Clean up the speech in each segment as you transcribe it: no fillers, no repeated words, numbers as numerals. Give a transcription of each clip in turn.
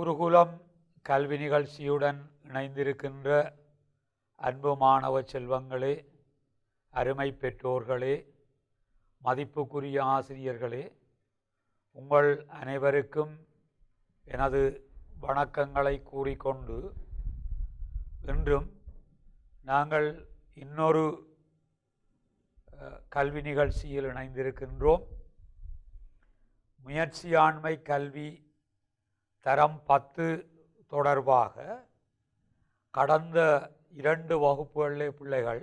குருகுலம் கல்வி நிகழ்ச்சியுடன் இணைந்திருக்கின்ற அன்பு மாணவ செல்வங்களே, அருமை பெற்றோர்களே, மதிப்புக்குரிய ஆசிரியர்களே, உங்கள் அனைவருக்கும் எனது வணக்கங்களை கூறிக்கொண்டு இன்றும் நாங்கள் இன்னொரு கல்வி நிகழ்ச்சியில் இணைந்திருக்கின்றோம். முயற்சியாண்மை கல்வி தரம் 10 தொடர்பாக கடந்த 2 வகுப்புகளிலே பிள்ளைகள்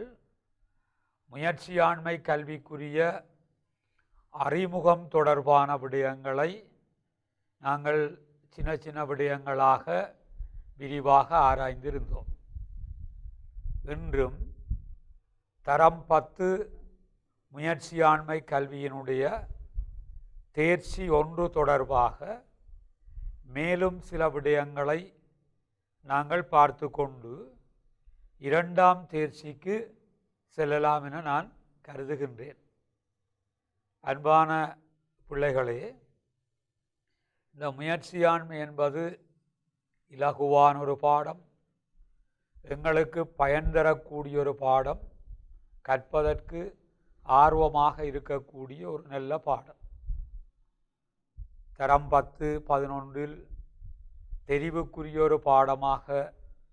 முயற்சியாண்மை கல்விக்குரிய அறிமுகம் தொடர்பான விடயங்களை நாங்கள் சின்ன சின்ன விடயங்களாக விரிவாக ஆராய்ந்திருந்தோம். இன்றும் தரம் 10 முயற்சியாண்மை கல்வியினுடைய தேர்ச்சி 1 தொடர்பாக மேலும் சில விடயங்களை நாங்கள் பார்த்து கொண்டு 2ஆம் தேர்ச்சிக்கு செல்லலாம் என நான் கருதுகின்றேன். அன்பான பிள்ளைகளே, இந்த முயற்சியாண்மை என்பது இலகுவான ஒரு பாடம், எங்களுக்கு பயன் தரக்கூடிய ஒரு பாடம், கற்பதற்கு ஆர்வமாக இருக்கக்கூடிய ஒரு நல்ல பாடம். தரம் 10, 11 தெரிவுக்குரிய ஒரு பாடமாக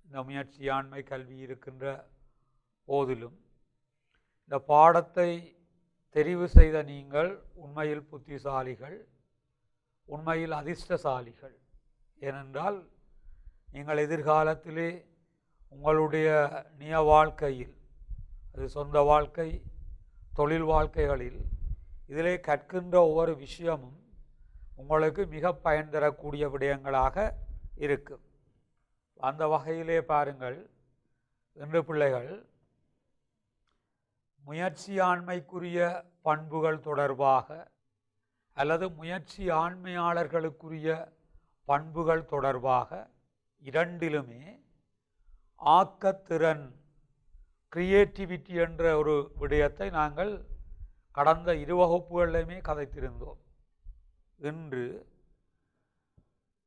இந்த முயற்சியாண்மை கல்வி இருக்கின்ற போதிலும் இந்த பாடத்தை தெரிவு செய்த நீங்கள் உண்மையில் புத்திசாலிகள், உண்மையில் அதிர்ஷ்டசாலிகள். ஏனென்றால் நீங்கள் எதிர்காலத்திலே உங்களுடைய நிய வாழ்க்கையில், அது சொந்த வாழ்க்கை, தொழில் வாழ்க்கைகளில் இதிலே கற்கின்ற ஒவ்வொரு விஷயமும் உங்களுக்கு மிக பயன் தரக்கூடிய விடயங்களாக இருக்கும். அந்த வகையிலே பாருங்கள், இன்று பிள்ளைகள் முயற்சியாண்மைக்குரிய பண்புகள் தொடர்பாக அல்லது முயற்சி ஆண்மையாளர்களுக்குரிய பண்புகள் தொடர்பாக 2லுமே ஆக்கத்திறன், கிரியேட்டிவிட்டி என்ற ஒரு விடயத்தை நாங்கள் கடந்த 2 வகுப்புகளிலுமே கதைத்திருந்தோம். இன்று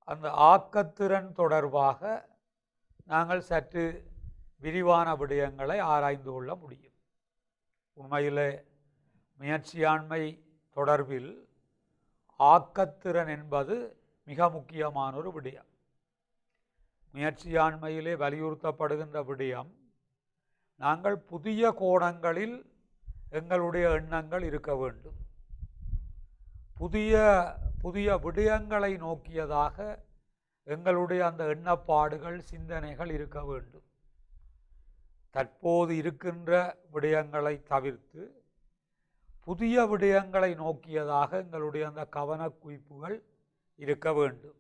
அந்த ஆக்கத்திறன் தொடர்பாக நாங்கள் சற்று விரிவான விடயங்களை ஆராய்ந்து கொள்ள முடியும். உண்மையிலே முயற்சியாண்மை தொடர்பில் ஆக்கத்திறன் என்பது மிக முக்கியமான ஒரு விடயம். முயற்சியாண்மையிலே வலியுறுத்தப்படுகின்ற விடயம், நாங்கள் புதிய கோணங்களில் எங்களுடைய எண்ணங்கள் இருக்க வேண்டும், புதிய புதிய விடயங்களை நோக்கியதாக எங்களுடைய அந்த எண்ணப்பாடுகள், சிந்தனைகள் இருக்க வேண்டும். தற்போது இருக்கின்ற விடயங்களை தவிர்த்து புதிய விடயங்களை நோக்கியதாக எங்களுடைய அந்த கவனக்குவிப்புகள் இருக்க வேண்டும்.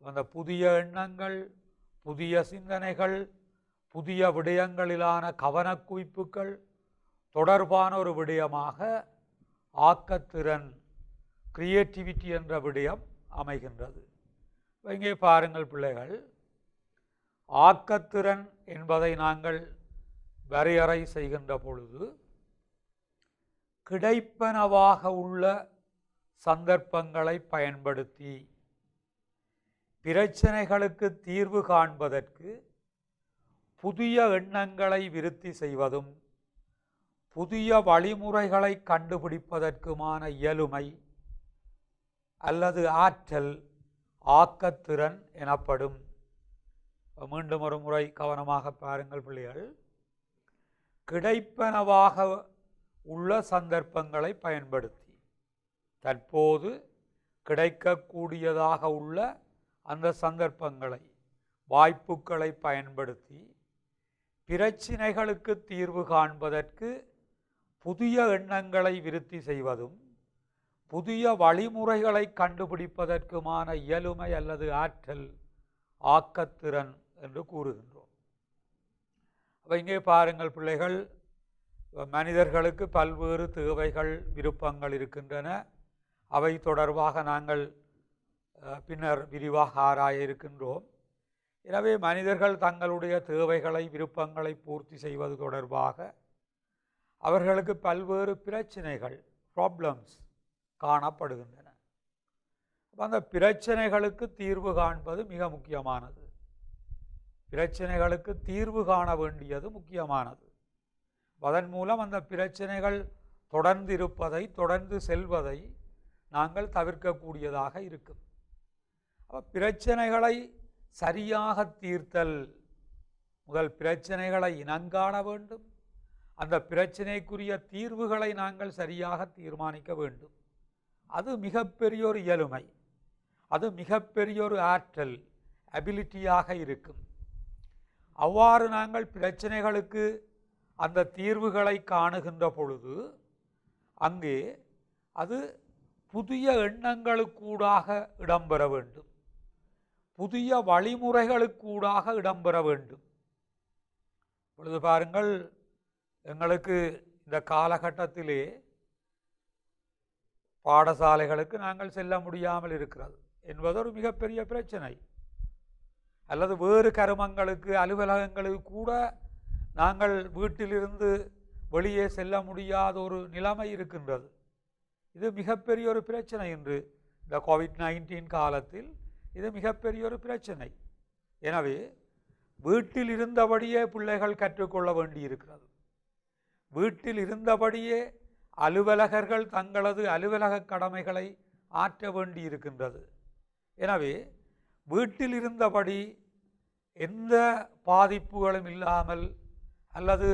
அந்த புதிய எண்ணங்கள், புதிய சிந்தனைகள், புதிய விடயங்களிலான கவனக்குவிப்புகள் தொடர்பான ஒரு விடயமாக ஆக்கத்திறன், கிரியேட்டிவிட்டி என்ற விடயம் அமைகின்றது. இங்கே பாருங்கள் பிள்ளைகள், ஆக்கத்திறன் என்பதை நாங்கள் வரையறை செய்கின்ற பொழுது கிடைப்பனவாக உள்ள சந்தர்ப்பங்களை பயன்படுத்தி பிரச்சனைகளுக்கு தீர்வு காண்பதற்கு புதிய எண்ணங்களை விருத்தி செய்வதும் புதிய வழிமுறைகளை கண்டுபிடிப்பதற்குமான இயலுமை அல்லது ஆற்றல் ஆக்கத்திறன் எனப்படும். மீண்டும் ஒரு முறை கவனமாக பாருங்கள் பிள்ளைகள், கிடைப்பனவாக உள்ள சந்தர்ப்பங்களை பயன்படுத்தி, தற்போது கிடைக்கக்கூடியதாக உள்ள அந்த சந்தர்ப்பங்களை, வாய்ப்புகளை பயன்படுத்தி பிரச்சினைகளுக்கு தீர்வு காண்பதற்கு புதிய எண்ணங்களை விருத்தி செய்வதும் புதிய வழிமுறைகளை கண்டுபிடிப்பதற்குமான இயலுமை அல்லது ஆற்றல் ஆக்கத்திறன் என்று கூறுகின்றோம். அப்போ இங்கே பாருங்கள் பிள்ளைகள், மனிதர்களுக்கு பல்வேறு தேவைகள், விருப்பங்கள் இருக்கின்றன. அவை தொடர்பாக நாங்கள் பின்னர் விரிவாக ஆராய இருக்கின்றோம். எனவே மனிதர்கள் தங்களுடைய தேவைகளை, விருப்பங்களை பூர்த்தி செய்வது தொடர்பாக அவர்களுக்கு பல்வேறு பிரச்சனைகள், ப்ராப்ளம்ஸ் காணப்படுகின்றன. அந்த பிரச்சனைகளுக்கு தீர்வு காண்பது மிக முக்கியமானது. பிரச்சனைகளுக்கு தீர்வு காண வேண்டியது முக்கியமானது. அதன் மூலம் அந்த பிரச்சனைகள் தொடர்ந்து இருப்பதை, தொடர்ந்து செல்வதை நாங்கள் தவிர்க்கக்கூடியதாக இருக்கும். பிரச்சனைகளை சரியாக தீர்த்தல், முதல் பிரச்சனைகளை இனங்காண வேண்டும். அந்த பிரச்சனைக்குரிய தீர்வுகளை நாங்கள் சரியாக தீர்மானிக்க வேண்டும். அது மிகப்பெரிய ஒரு இயலுமை, அது மிகப்பெரிய ஒரு ஆற்றல், அபிலிட்டியாக இருக்கும். அவ்வாறு நாங்கள் பிரச்சனைகளுக்கு அந்த தீர்வுகளை காணுகின்ற பொழுது அங்கே அது புதிய எண்ணங்களுக்கூடாக இடம்பெற வேண்டும், புதிய வழிமுறைகளுக்கூடாக இடம்பெற வேண்டும். இப்பொழுது பாருங்கள், எங்களுக்கு இந்த காலகட்டத்திலே பாடசாலைகளுக்கு நாங்கள் செல்ல முடியாமல் இருக்கிறது என்பது ஒரு மிகப்பெரிய பிரச்சனை. அல்லது வேறு கருமங்களுக்கு, அலுவலகங்களுக்கு கூட நாங்கள் வீட்டிலிருந்து வெளியே செல்ல முடியாத ஒரு நிலைமை இருக்கின்றது. இது மிகப்பெரிய ஒரு பிரச்சனை. இன்று இந்த கோவிட்-19 காலத்தில் இது மிகப்பெரிய ஒரு பிரச்சனை. எனவே வீட்டில் இருந்தபடியே பிள்ளைகள் கற்றுக்கொள்ள வேண்டியிருக்கிறது. வீட்டில் இருந்தபடியே அலுவலகர்கள் தங்களது அலுவலக கடமைகளை ஆற்ற வேண்டியிருக்கின்றது. எனவே வீட்டில் இருந்தபடி எந்த பாதிப்புகளும் இல்லாமல் அல்லது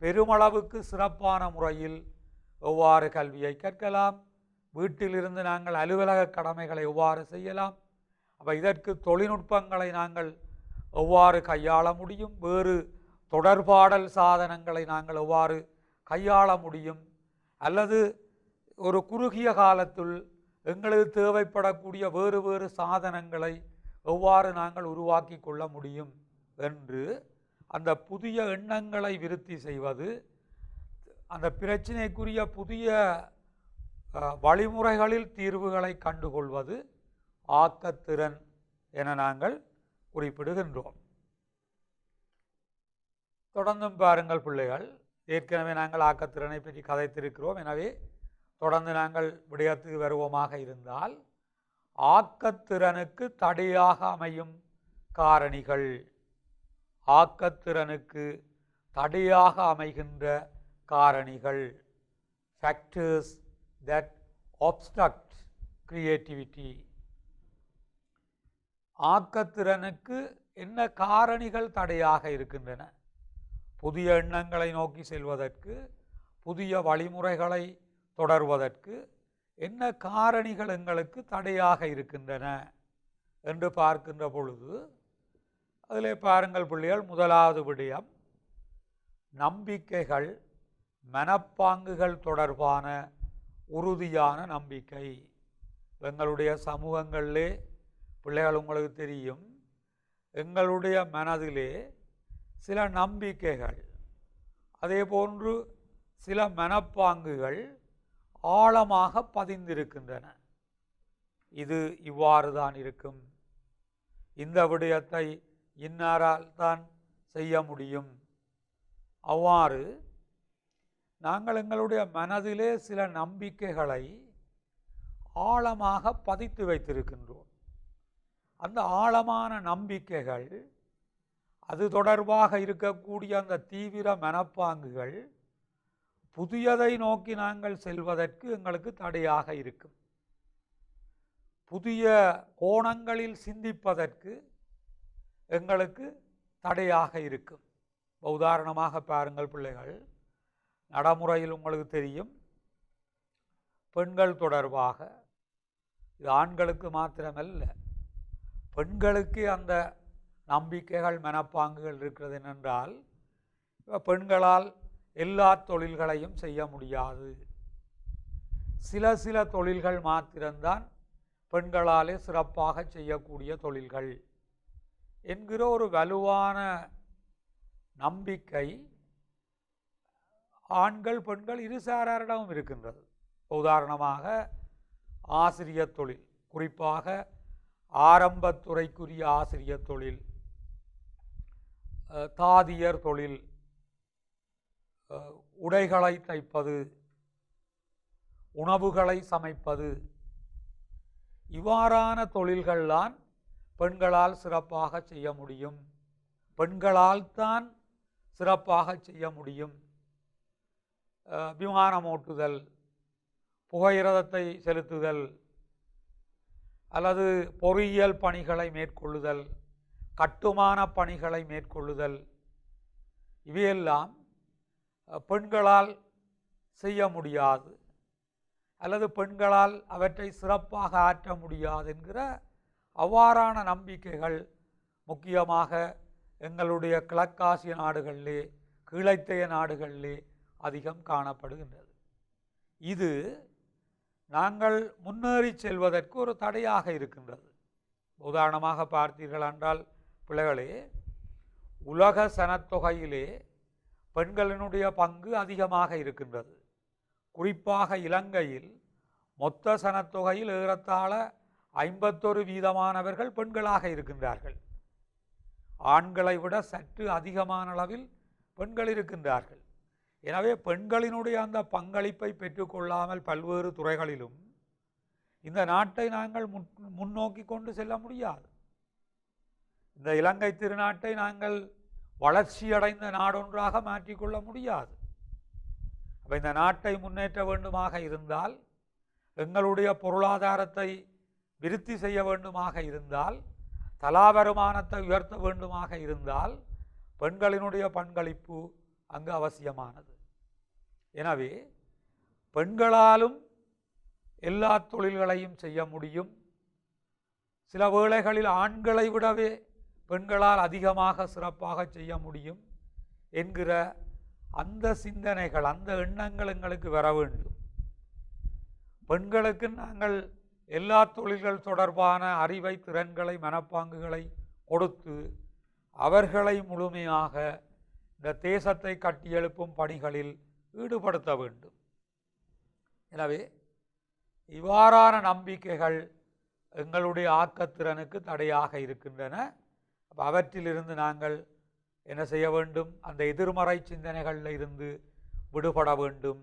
பெருமளவுக்கு சிறப்பான முறையில் எவ்வாறு கல்வியை கற்கலாம், வீட்டிலிருந்து நாங்கள் அலுவலக கடமைகளை எவ்வாறு செய்யலாம், அப்போ இதற்கு தொழில்நுட்பங்களை நாங்கள் எவ்வாறு கையாள முடியும், வேறு தொடர்பாடல் சாதனங்களை நாங்கள் எவ்வாறு கையாள முடியும், அல்லது ஒரு குறுகிய காலத்தில் எங்களுக்கு தேவைப்படக்கூடிய வேறு வேறு சாதனங்களை எவ்வாறு நாங்கள் உருவாக்கி கொள்ள முடியும் என்று அந்த புதிய எண்ணங்களை விருத்தி செய்வது, அந்த பிரச்சனைக்குரிய புதிய வழிமுறைகளில் தீர்வுகளை கண்டுகொள்வது ஆக்கத்திறன் என நாங்கள் குறிப்பிடுகின்றோம். தொடர்ந்தும் பாருங்கள் பிள்ளைகள், ஏற்கனவே நாங்கள் ஆக்கத்திறனை பற்றி கதைத்திருக்கிறோம். எனவே தொடர்ந்து நாங்கள் விடயத்துக்கு வருவோமாக இருந்தால், ஆக்கத்திறனுக்கு தடையாக அமையும் காரணிகள், ஆக்கத்திறனுக்கு தடையாக அமைகின்ற காரணிகள், ஃபேக்டர்ஸ் தட் obstruct creativity. ஆக்கத்திறனுக்கு என்ன காரணிகள் தடையாக இருக்கின்றன? புதிய எண்ணங்களை நோக்கி செல்வதற்கு, புதிய வழிமுறைகளை தொடர்வதற்கு என்ன காரணிகள் எங்களுக்கு தடையாக இருக்கின்றன என்று பார்க்கின்ற பொழுது, அதிலே பாருங்கள் பிள்ளைகள், முதலாவது விடயம் நம்பிக்கைகள், மனப்பாங்குகள் தொடர்பான உறுதியான நம்பிக்கை. எங்களுடைய சமூகங்களிலே பிள்ளைகள் உங்களுக்கு தெரியும், எங்களுடைய மனதிலே சில நம்பிக்கைகள், அதே போன்று சில மனப்பாங்குகள் ஆழமாக பதிந்திருக்கின்றன. இது இவ்வாறு தான் இருக்கும், இந்த விடயத்தை இன்னாரால் தான் செய்ய முடியும். அவ்வாறு நாங்கள் எங்களுடைய மனதிலே சில நம்பிக்கைகளை ஆழமாக பதித்து வைத்திருக்கின்றோம். அந்த ஆழமான நம்பிக்கைகள், அது தொடர்பாக இருக்கக்கூடிய அந்த தீவிர மனப்பாங்குகள் புதியதை நோக்கி நாங்கள் செல்வதற்கு எங்களுக்கு தடையாக இருக்கும். புதிய கோணங்களில் சிந்திப்பதற்கு எங்களுக்கு தடையாக இருக்கும். உதாரணமாக பாருங்கள் பிள்ளைகள், நடைமுறையில் உங்களுக்கு தெரியும், பெண்கள் தொடர்பாக, இது ஆண்களுக்கு மாத்திரமல்ல, பெண்களுக்கு அந்த நம்பிக்கைகள் மனப்பாங்குகள் இருக்கிறது. என்னென்றால், பெண்களால் எல்லா தொழில்களையும் செய்ய முடியாது, சில தொழில்கள் மாத்திரம்தான் பெண்களாலே சிறப்பாக செய்யக்கூடிய தொழில்கள் என்கிற ஒரு வலுவான நம்பிக்கை ஆண்கள் பெண்கள் இருசாராரிடமும் இருக்கின்றது. உதாரணமாக ஆசிரியர் தொழில், குறிப்பாக ஆரம்பத்துறைக்குரிய ஆசிரியர் தொழில், தாதியர் தொழில், உடைகளை தைப்பது, உணவுகளை சமைப்பது, இவ்வாறான தொழில்கள்தான் பெண்களால் சிறப்பாக செய்ய முடியும். பெண்களால் தான் சிறப்பாக செய்ய முடியும். விமானம் ஓட்டுதல், புகையிரதத்தை செலுத்துதல், அல்லது பொறியியல் பணிகளை மேற்கொள்ளுதல், கட்டுமான பணிகளை மேற்கொள்ளுதல், இவையெல்லாம் பெண்களால் செய்ய முடியாது அல்லது பெண்களால் அவற்றை சிறப்பாக ஆற்ற முடியாது என்கிற அவ்வாறான நம்பிக்கைகள் முக்கியமாக எங்களுடைய கிழக்காசிய நாடுகளிலே, கீழைத்தைய நாடுகளிலே அதிகம் காணப்படுகின்றது. இது நாங்கள் முன்னேறி செல்வதற்கு ஒரு தடையாக இருக்கின்றது. உதாரணமாக பார்த்தீர்கள் என்றால் பிள்ளைகளே, உலக சனத்தொகையிலே பெண்களினுடைய பங்கு அதிகமாக இருக்கின்றது. குறிப்பாக இலங்கையில் மொத்த சனத்தொகையில் ஏறத்தாழ 51% பெண்களாக இருக்கின்றார்கள். ஆண்களை விட சற்று அதிகமான அளவில் பெண்கள் இருக்கின்றார்கள். எனவே பெண்களினுடைய அந்த பங்களிப்பை பெற்றுக்கொள்ளாமல் பல்வேறு துறைகளிலும் இந்த நாட்டை நாங்கள் முன்னோக்கி கொண்டு செல்ல முடியாது. இந்த இலங்கை திருநாட்டை நாங்கள் வளர்ச்சியடைந்த நாடொன்றாக மாற்றிக்கொள்ள முடியாது. அப்போ இந்த நாட்டை முன்னேற்ற வேண்டுமாக இருந்தால், எங்களுடைய பொருளாதாரத்தை விருத்தி செய்ய வேண்டுமாக இருந்தால், தலா வருமானத்தை உயர்த்த வேண்டுமாக இருந்தால் பெண்களினுடைய பங்களிப்பு அங்கு அவசியமானது. எனவே பெண்களாலும் எல்லா தொழில்களையும் செய்ய முடியும். சில வேளைகளில் ஆண்களை விடவே பெண்களால் அதிகமாக சிறப்பாக செய்ய முடியும் என்கிற அந்த சிந்தனைகள், அந்த எண்ணங்கள் எங்களுக்கு வர வேண்டும். பெண்களுக்கு நாங்கள் எல்லா தொழில்கள் தொடர்பான அறிவை, திறன்களை, மனப்பாங்குகளை கொடுத்து அவர்களை முழுமையாக இந்த தேசத்தை கட்டியெழுப்பும் பணிகளில் ஈடுபடுத்த வேண்டும். எனவே இவ்வாறான நம்பிக்கைகள் எங்களுடைய ஆக்கத்திறனுக்கு தடையாக இருக்கின்றன. அவற்றிலிருந்து நாங்கள் என்ன செய்ய வேண்டும்? அந்த எதிர்மறை சிந்தனைகளில் இருந்து விடுபட வேண்டும்.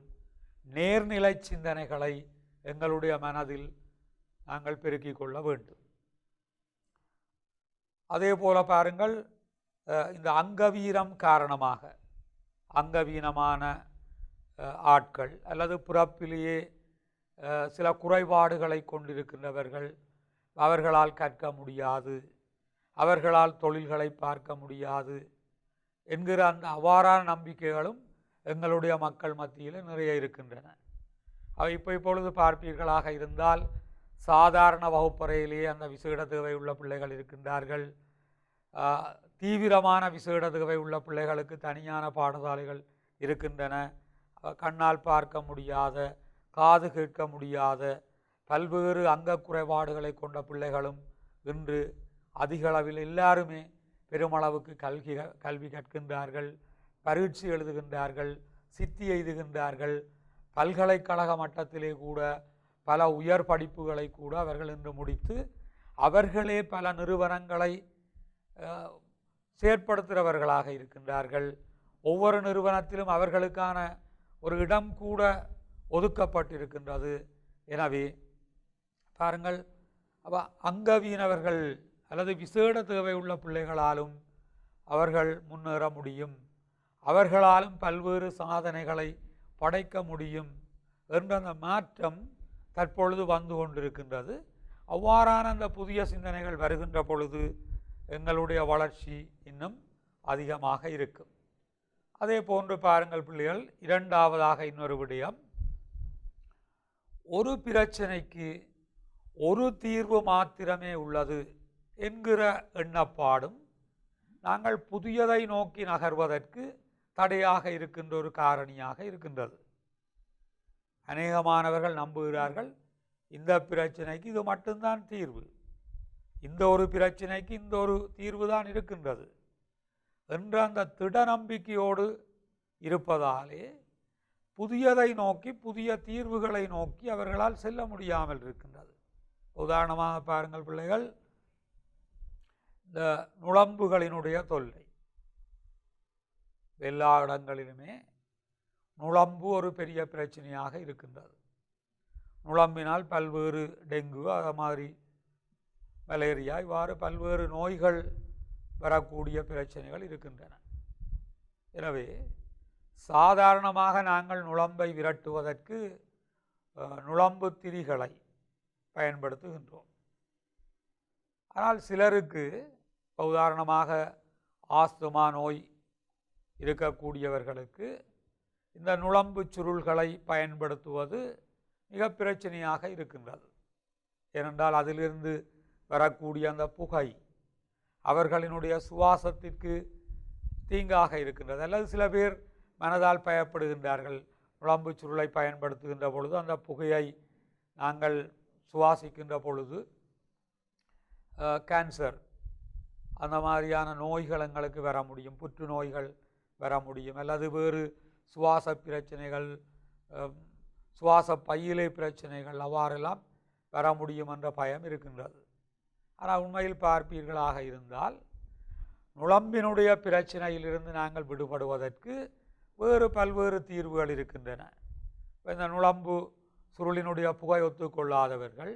நேர்நிலை சிந்தனைகளை எங்களுடைய மனதில் நாங்கள் பெருக்கிக் கொள்ள வேண்டும். அதே போல பாருங்கள், இந்த அங்கவீனம் காரணமாக அங்கவீனமான ஆட்கள் அல்லது பிறப்பிலேயே சில குறைபாடுகளை கொண்டிருக்கின்றவர்கள், அவர்களால் கற்க முடியாது, அவர்களால் தொழில்களை பார்க்க முடியாது என்கிற அந்த அவ்வாறான நம்பிக்கைகளும் எங்களுடைய மக்கள் மத்தியில் நிறைய இருக்கின்றன. அவை இப்பொழுது பார்ப்பீர்களாக இருந்தால் சாதாரண வகுப்பறையிலேயே அந்த விசேட தேவை உள்ள பிள்ளைகள் இருக்கின்றார்கள். தீவிரமான விசேட தேவை உள்ள பிள்ளைகளுக்கு தனியான பாடசாலைகள் இருக்கின்றன. கண்ணால் பார்க்க முடியாத, காது கேட்க முடியாத, பல்வேறு அங்க குறைபாடுகளை கொண்ட பிள்ளைகளும் இன்று அதிகளவில் எல்லாருமே பெருமளவுக்கு கல்வி கற்கின்றார்கள், பரீட்சை எழுதுகின்றார்கள், சித்தி எய்துகின்றார்கள். பல்கலைக்கழக மட்டத்திலே கூட பல உயர் படிப்புகளை கூட அவர்கள் இன்று முடித்து அவர்களே பல நிறுவனங்களை செயற்படுத்துகிறவர்களாக இருக்கின்றார்கள். ஒவ்வொரு நிறுவனத்திலும் அவர்களுக்கான ஒரு இடம் கூட ஒதுக்கப்பட்டிருக்கின்றது. எனவே பாருங்கள், அங்கவீனவர்கள் அல்லது விசேட தேவை உள்ள பிள்ளைகளாலும் அவர்கள் முன்னேற முடியும், அவர்களாலும் பல்வேறு சாதனைகளை படைக்க முடியும் என்ற அந்த மாற்றம் தற்பொழுது வந்து கொண்டிருக்கின்றது. அவ்வாறான அந்த புதிய சிந்தனைகள் வருகின்ற பொழுது எங்களுடைய வளர்ச்சி இன்னும் அதிகமாக இருக்கும். அதே போன்று பாருங்கள் பிள்ளைகள், இரண்டாவதாக இன்னொரு விடயம், ஒரு பிரச்சனைக்கு ஒரு தீர்வு மாத்திரமே உள்ளது என்கிற எண்ணப்பாடும் நாங்கள் புதியதை நோக்கி நகர்வதற்கு தடையாக இருக்கின்ற ஒரு காரணியாக இருக்கின்றது. அநேகமானவர்கள் நம்புகிறார்கள் இந்த பிரச்சனைக்கு இது மட்டும்தான் தீர்வு, இந்த ஒரு பிரச்சனைக்கு இந்த ஒரு தீர்வு தான் இருக்கின்றது என்ற அந்த திட நம்பிக்கையோடு இருப்பதாலே புதியதை நோக்கி, புதிய தீர்வுகளை நோக்கி அவர்களால் செல்ல முடியாமல் இருக்கின்றது. உதாரணமாக பாருங்கள் பிள்ளைகள், இந்த நுளம்புகளினுடைய தொல்லை எல்லா இடங்களிலுமே நுளம்பு ஒரு பெரிய பிரச்சனையாக இருக்கின்றது. நுளம்பினால் பல்வேறு டெங்கு, அது மாதிரி மலேரியா, இவ்வாறு பல்வேறு நோய்கள் வரக்கூடிய பிரச்சனைகள் இருக்கின்றன. எனவே சாதாரணமாக நாங்கள் நுளம்பை விரட்டுவதற்கு நுளம்பு திரிகளை பயன்படுத்துகின்றோம். ஆனால் சிலருக்கு, உதாரணமாக ஆஸ்துமா நோய் இருக்கக்கூடியவர்களுக்கு இந்த நுளம்பு சுருள்களை பயன்படுத்துவது மிக பிரச்சனையாக இருக்கின்றது. ஏனென்றால் அதிலிருந்து வரக்கூடிய அந்த புகை அவர்களினுடைய சுவாசத்திற்கு தீங்காக இருக்கின்றது. அல்லது சில பேர் மனதால் பயப்படுகின்றார்கள், நுளம்பு சுருளை பயன்படுத்துகின்ற பொழுது அந்த புகையை நாங்கள் சுவாசிக்கின்ற பொழுது கேன்சர் அந்த மாதிரியான நோய்கள் எங்களுக்கு வர முடியும், புற்றுநோய்கள் வர முடியும், அல்லது வேறு சுவாச பிரச்சனைகள், சுவாச பையிலை பிரச்சனைகள் அவ்வாறெல்லாம் வர முடியும் என்ற பயம் இருக்கின்றது. ஆனால் உண்மையில் பார்ப்பீர்களாக இருந்தால் நுளம்பினுடைய பிரச்சனையிலிருந்து நாங்கள் விடுபடுவதற்கு வேறு பல்வேறு தீர்வுகள் இருக்கின்றன. இந்த நுளம்பு சுருளினுடைய புகை ஒத்துக்கொள்ளாதவர்கள்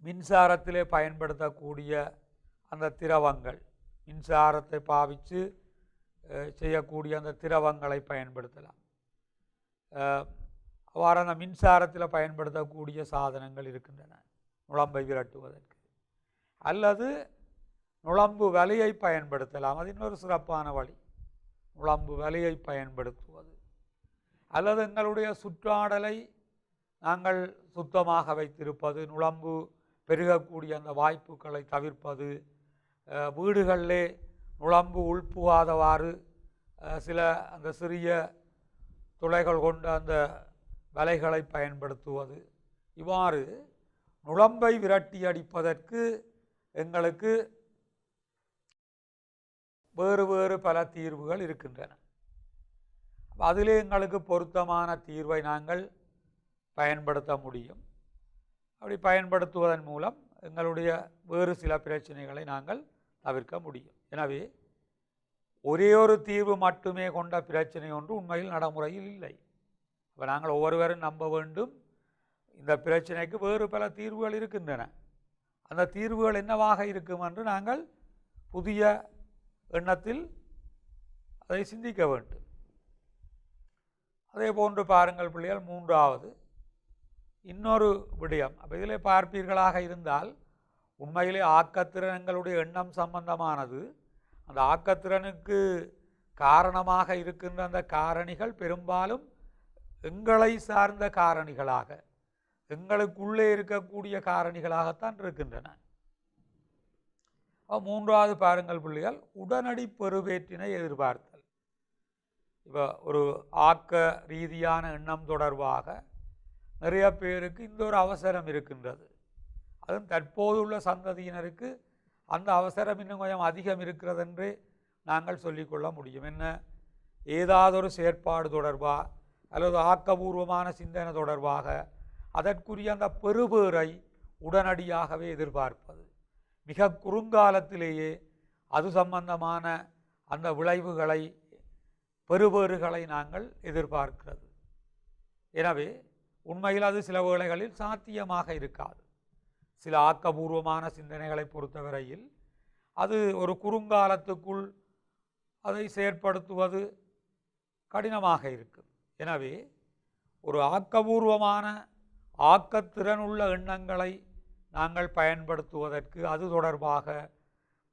மின்சாரத்திலே பயன்படுத்தக்கூடிய அந்த திரவங்கள், மின்சாரத்தை பாவித்து செய்யக்கூடிய அந்த திரவங்களை பயன்படுத்தலாம். அவ்வாறு அந்த மின்சாரத்தில் பயன்படுத்தக்கூடிய சாதனங்கள் இருக்கின்றன நுளம்பை விரட்டுவதற்கு. அல்லது நுளம்பு வலியை பயன்படுத்தலாம், அது இன்னொரு சிறப்பான வழி, நுளம்பு வலியை பயன்படுத்துவது. அல்லது எங்களுடைய சுற்றாடலை நாங்கள் சுத்தமாக வைத்திருப்பது, நுளம்பு பெருகக்கூடிய அந்த வாய்ப்புகளை தவிர்ப்பது, வீடுகளிலே நுளம்பு உள்புகாதவாறு சில அந்த சிறிய துளைகள் கொண்ட அந்த வலைகளை பயன்படுத்துவது, இவ்வாறு நுளம்பை விரட்டி அடிப்பதற்கு எங்களுக்கு வேறு வேறு பல தீர்வுகள் இருக்கின்றன. அதிலே எங்களுக்கு பொருத்தமான தீர்வை நாங்கள் பயன்படுத்த முடியும். அப்படி பயன்படுத்துவதன் மூலம் எங்களுடைய வேறு சில பிரச்சனைகளை நாங்கள் தவிர்க்க முடியும். எனவே ஒரே ஒரு தீர்வு மட்டுமே கொண்ட பிரச்சனை ஒன்று உண்மையில் நடைமுறையில் இல்லை. அப்போ நாங்கள் ஒவ்வொருவரும் நம்ப வேண்டும், இந்த பிரச்சனைக்கு வேறு பல தீர்வுகள் இருக்கின்றன. அந்த தீர்வுகள் என்னவாக இருக்கும் என்று நாங்கள் புதிய எண்ணத்தில் அதை சிந்திக்க வேண்டும். அதே போன்று பாருங்கள் பிள்ளைகள், மூன்றாவது இன்னொரு விடயம். அப்போ இதில் பார்ப்பீர்களாக இருந்தால் உண்மையிலே ஆக்கத்திறன் எங்களுடைய எண்ணம் சம்பந்தமானது. அந்த ஆக்கத்திறனுக்கு காரணமாக இருக்கின்ற அந்த காரணிகள் பெரும்பாலும் எங்களை சார்ந்த காரணிகளாக, எங்களுக்குள்ளே இருக்கக்கூடிய காரணிகளாகத்தான் இருக்கின்றன. மூன்றாவது பாருங்கள் பிள்ளைகள், உடனடி பெறுவேற்றினை எதிர்பார்த்தல். இப்போ ஒரு ஆக்க ரீதியான எண்ணம் தொடர்பாக நிறைய பேருக்கு இந்த ஒரு அவசரம் இருக்கின்றது. அதுவும் தற்போதுள்ள சந்ததியினருக்கு அந்த அவசரம் இன்னும் கொஞ்சம் அதிகம் இருக்கிறது என்று நாங்கள் சொல்லிக்கொள்ள முடியும். என்ன, ஏதாவது ஒரு செயற்பாடு தொடர்பாக அல்லது ஆக்கபூர்வமான சிந்தனை தொடர்பாக அதற்குரிய அந்த பெறுபேறை உடனடியாகவே எதிர்பார்ப்பது, மிக குறுங்காலத்திலேயே அது சம்பந்தமான அந்த விளைவுகளை, பெறுபேறுகளை நாங்கள் எதிர்பார்க்கிறது. எனவே உண்மையில் அது சில வேளைகளில் சாத்தியமாக இருக்காது. சில ஆக்கபூர்வமான சிந்தனைகளை பொறுத்தவரையில் அது ஒரு குறுங்காலத்துக்குள் அதை செயற்படுத்துவது கடினமாக இருக்கும். எனவே ஒரு ஆக்கபூர்வமான ஆக்கத்திறனுள்ள எண்ணங்களை நாங்கள் பயன்படுத்துவதற்கு, அது தொடர்பாக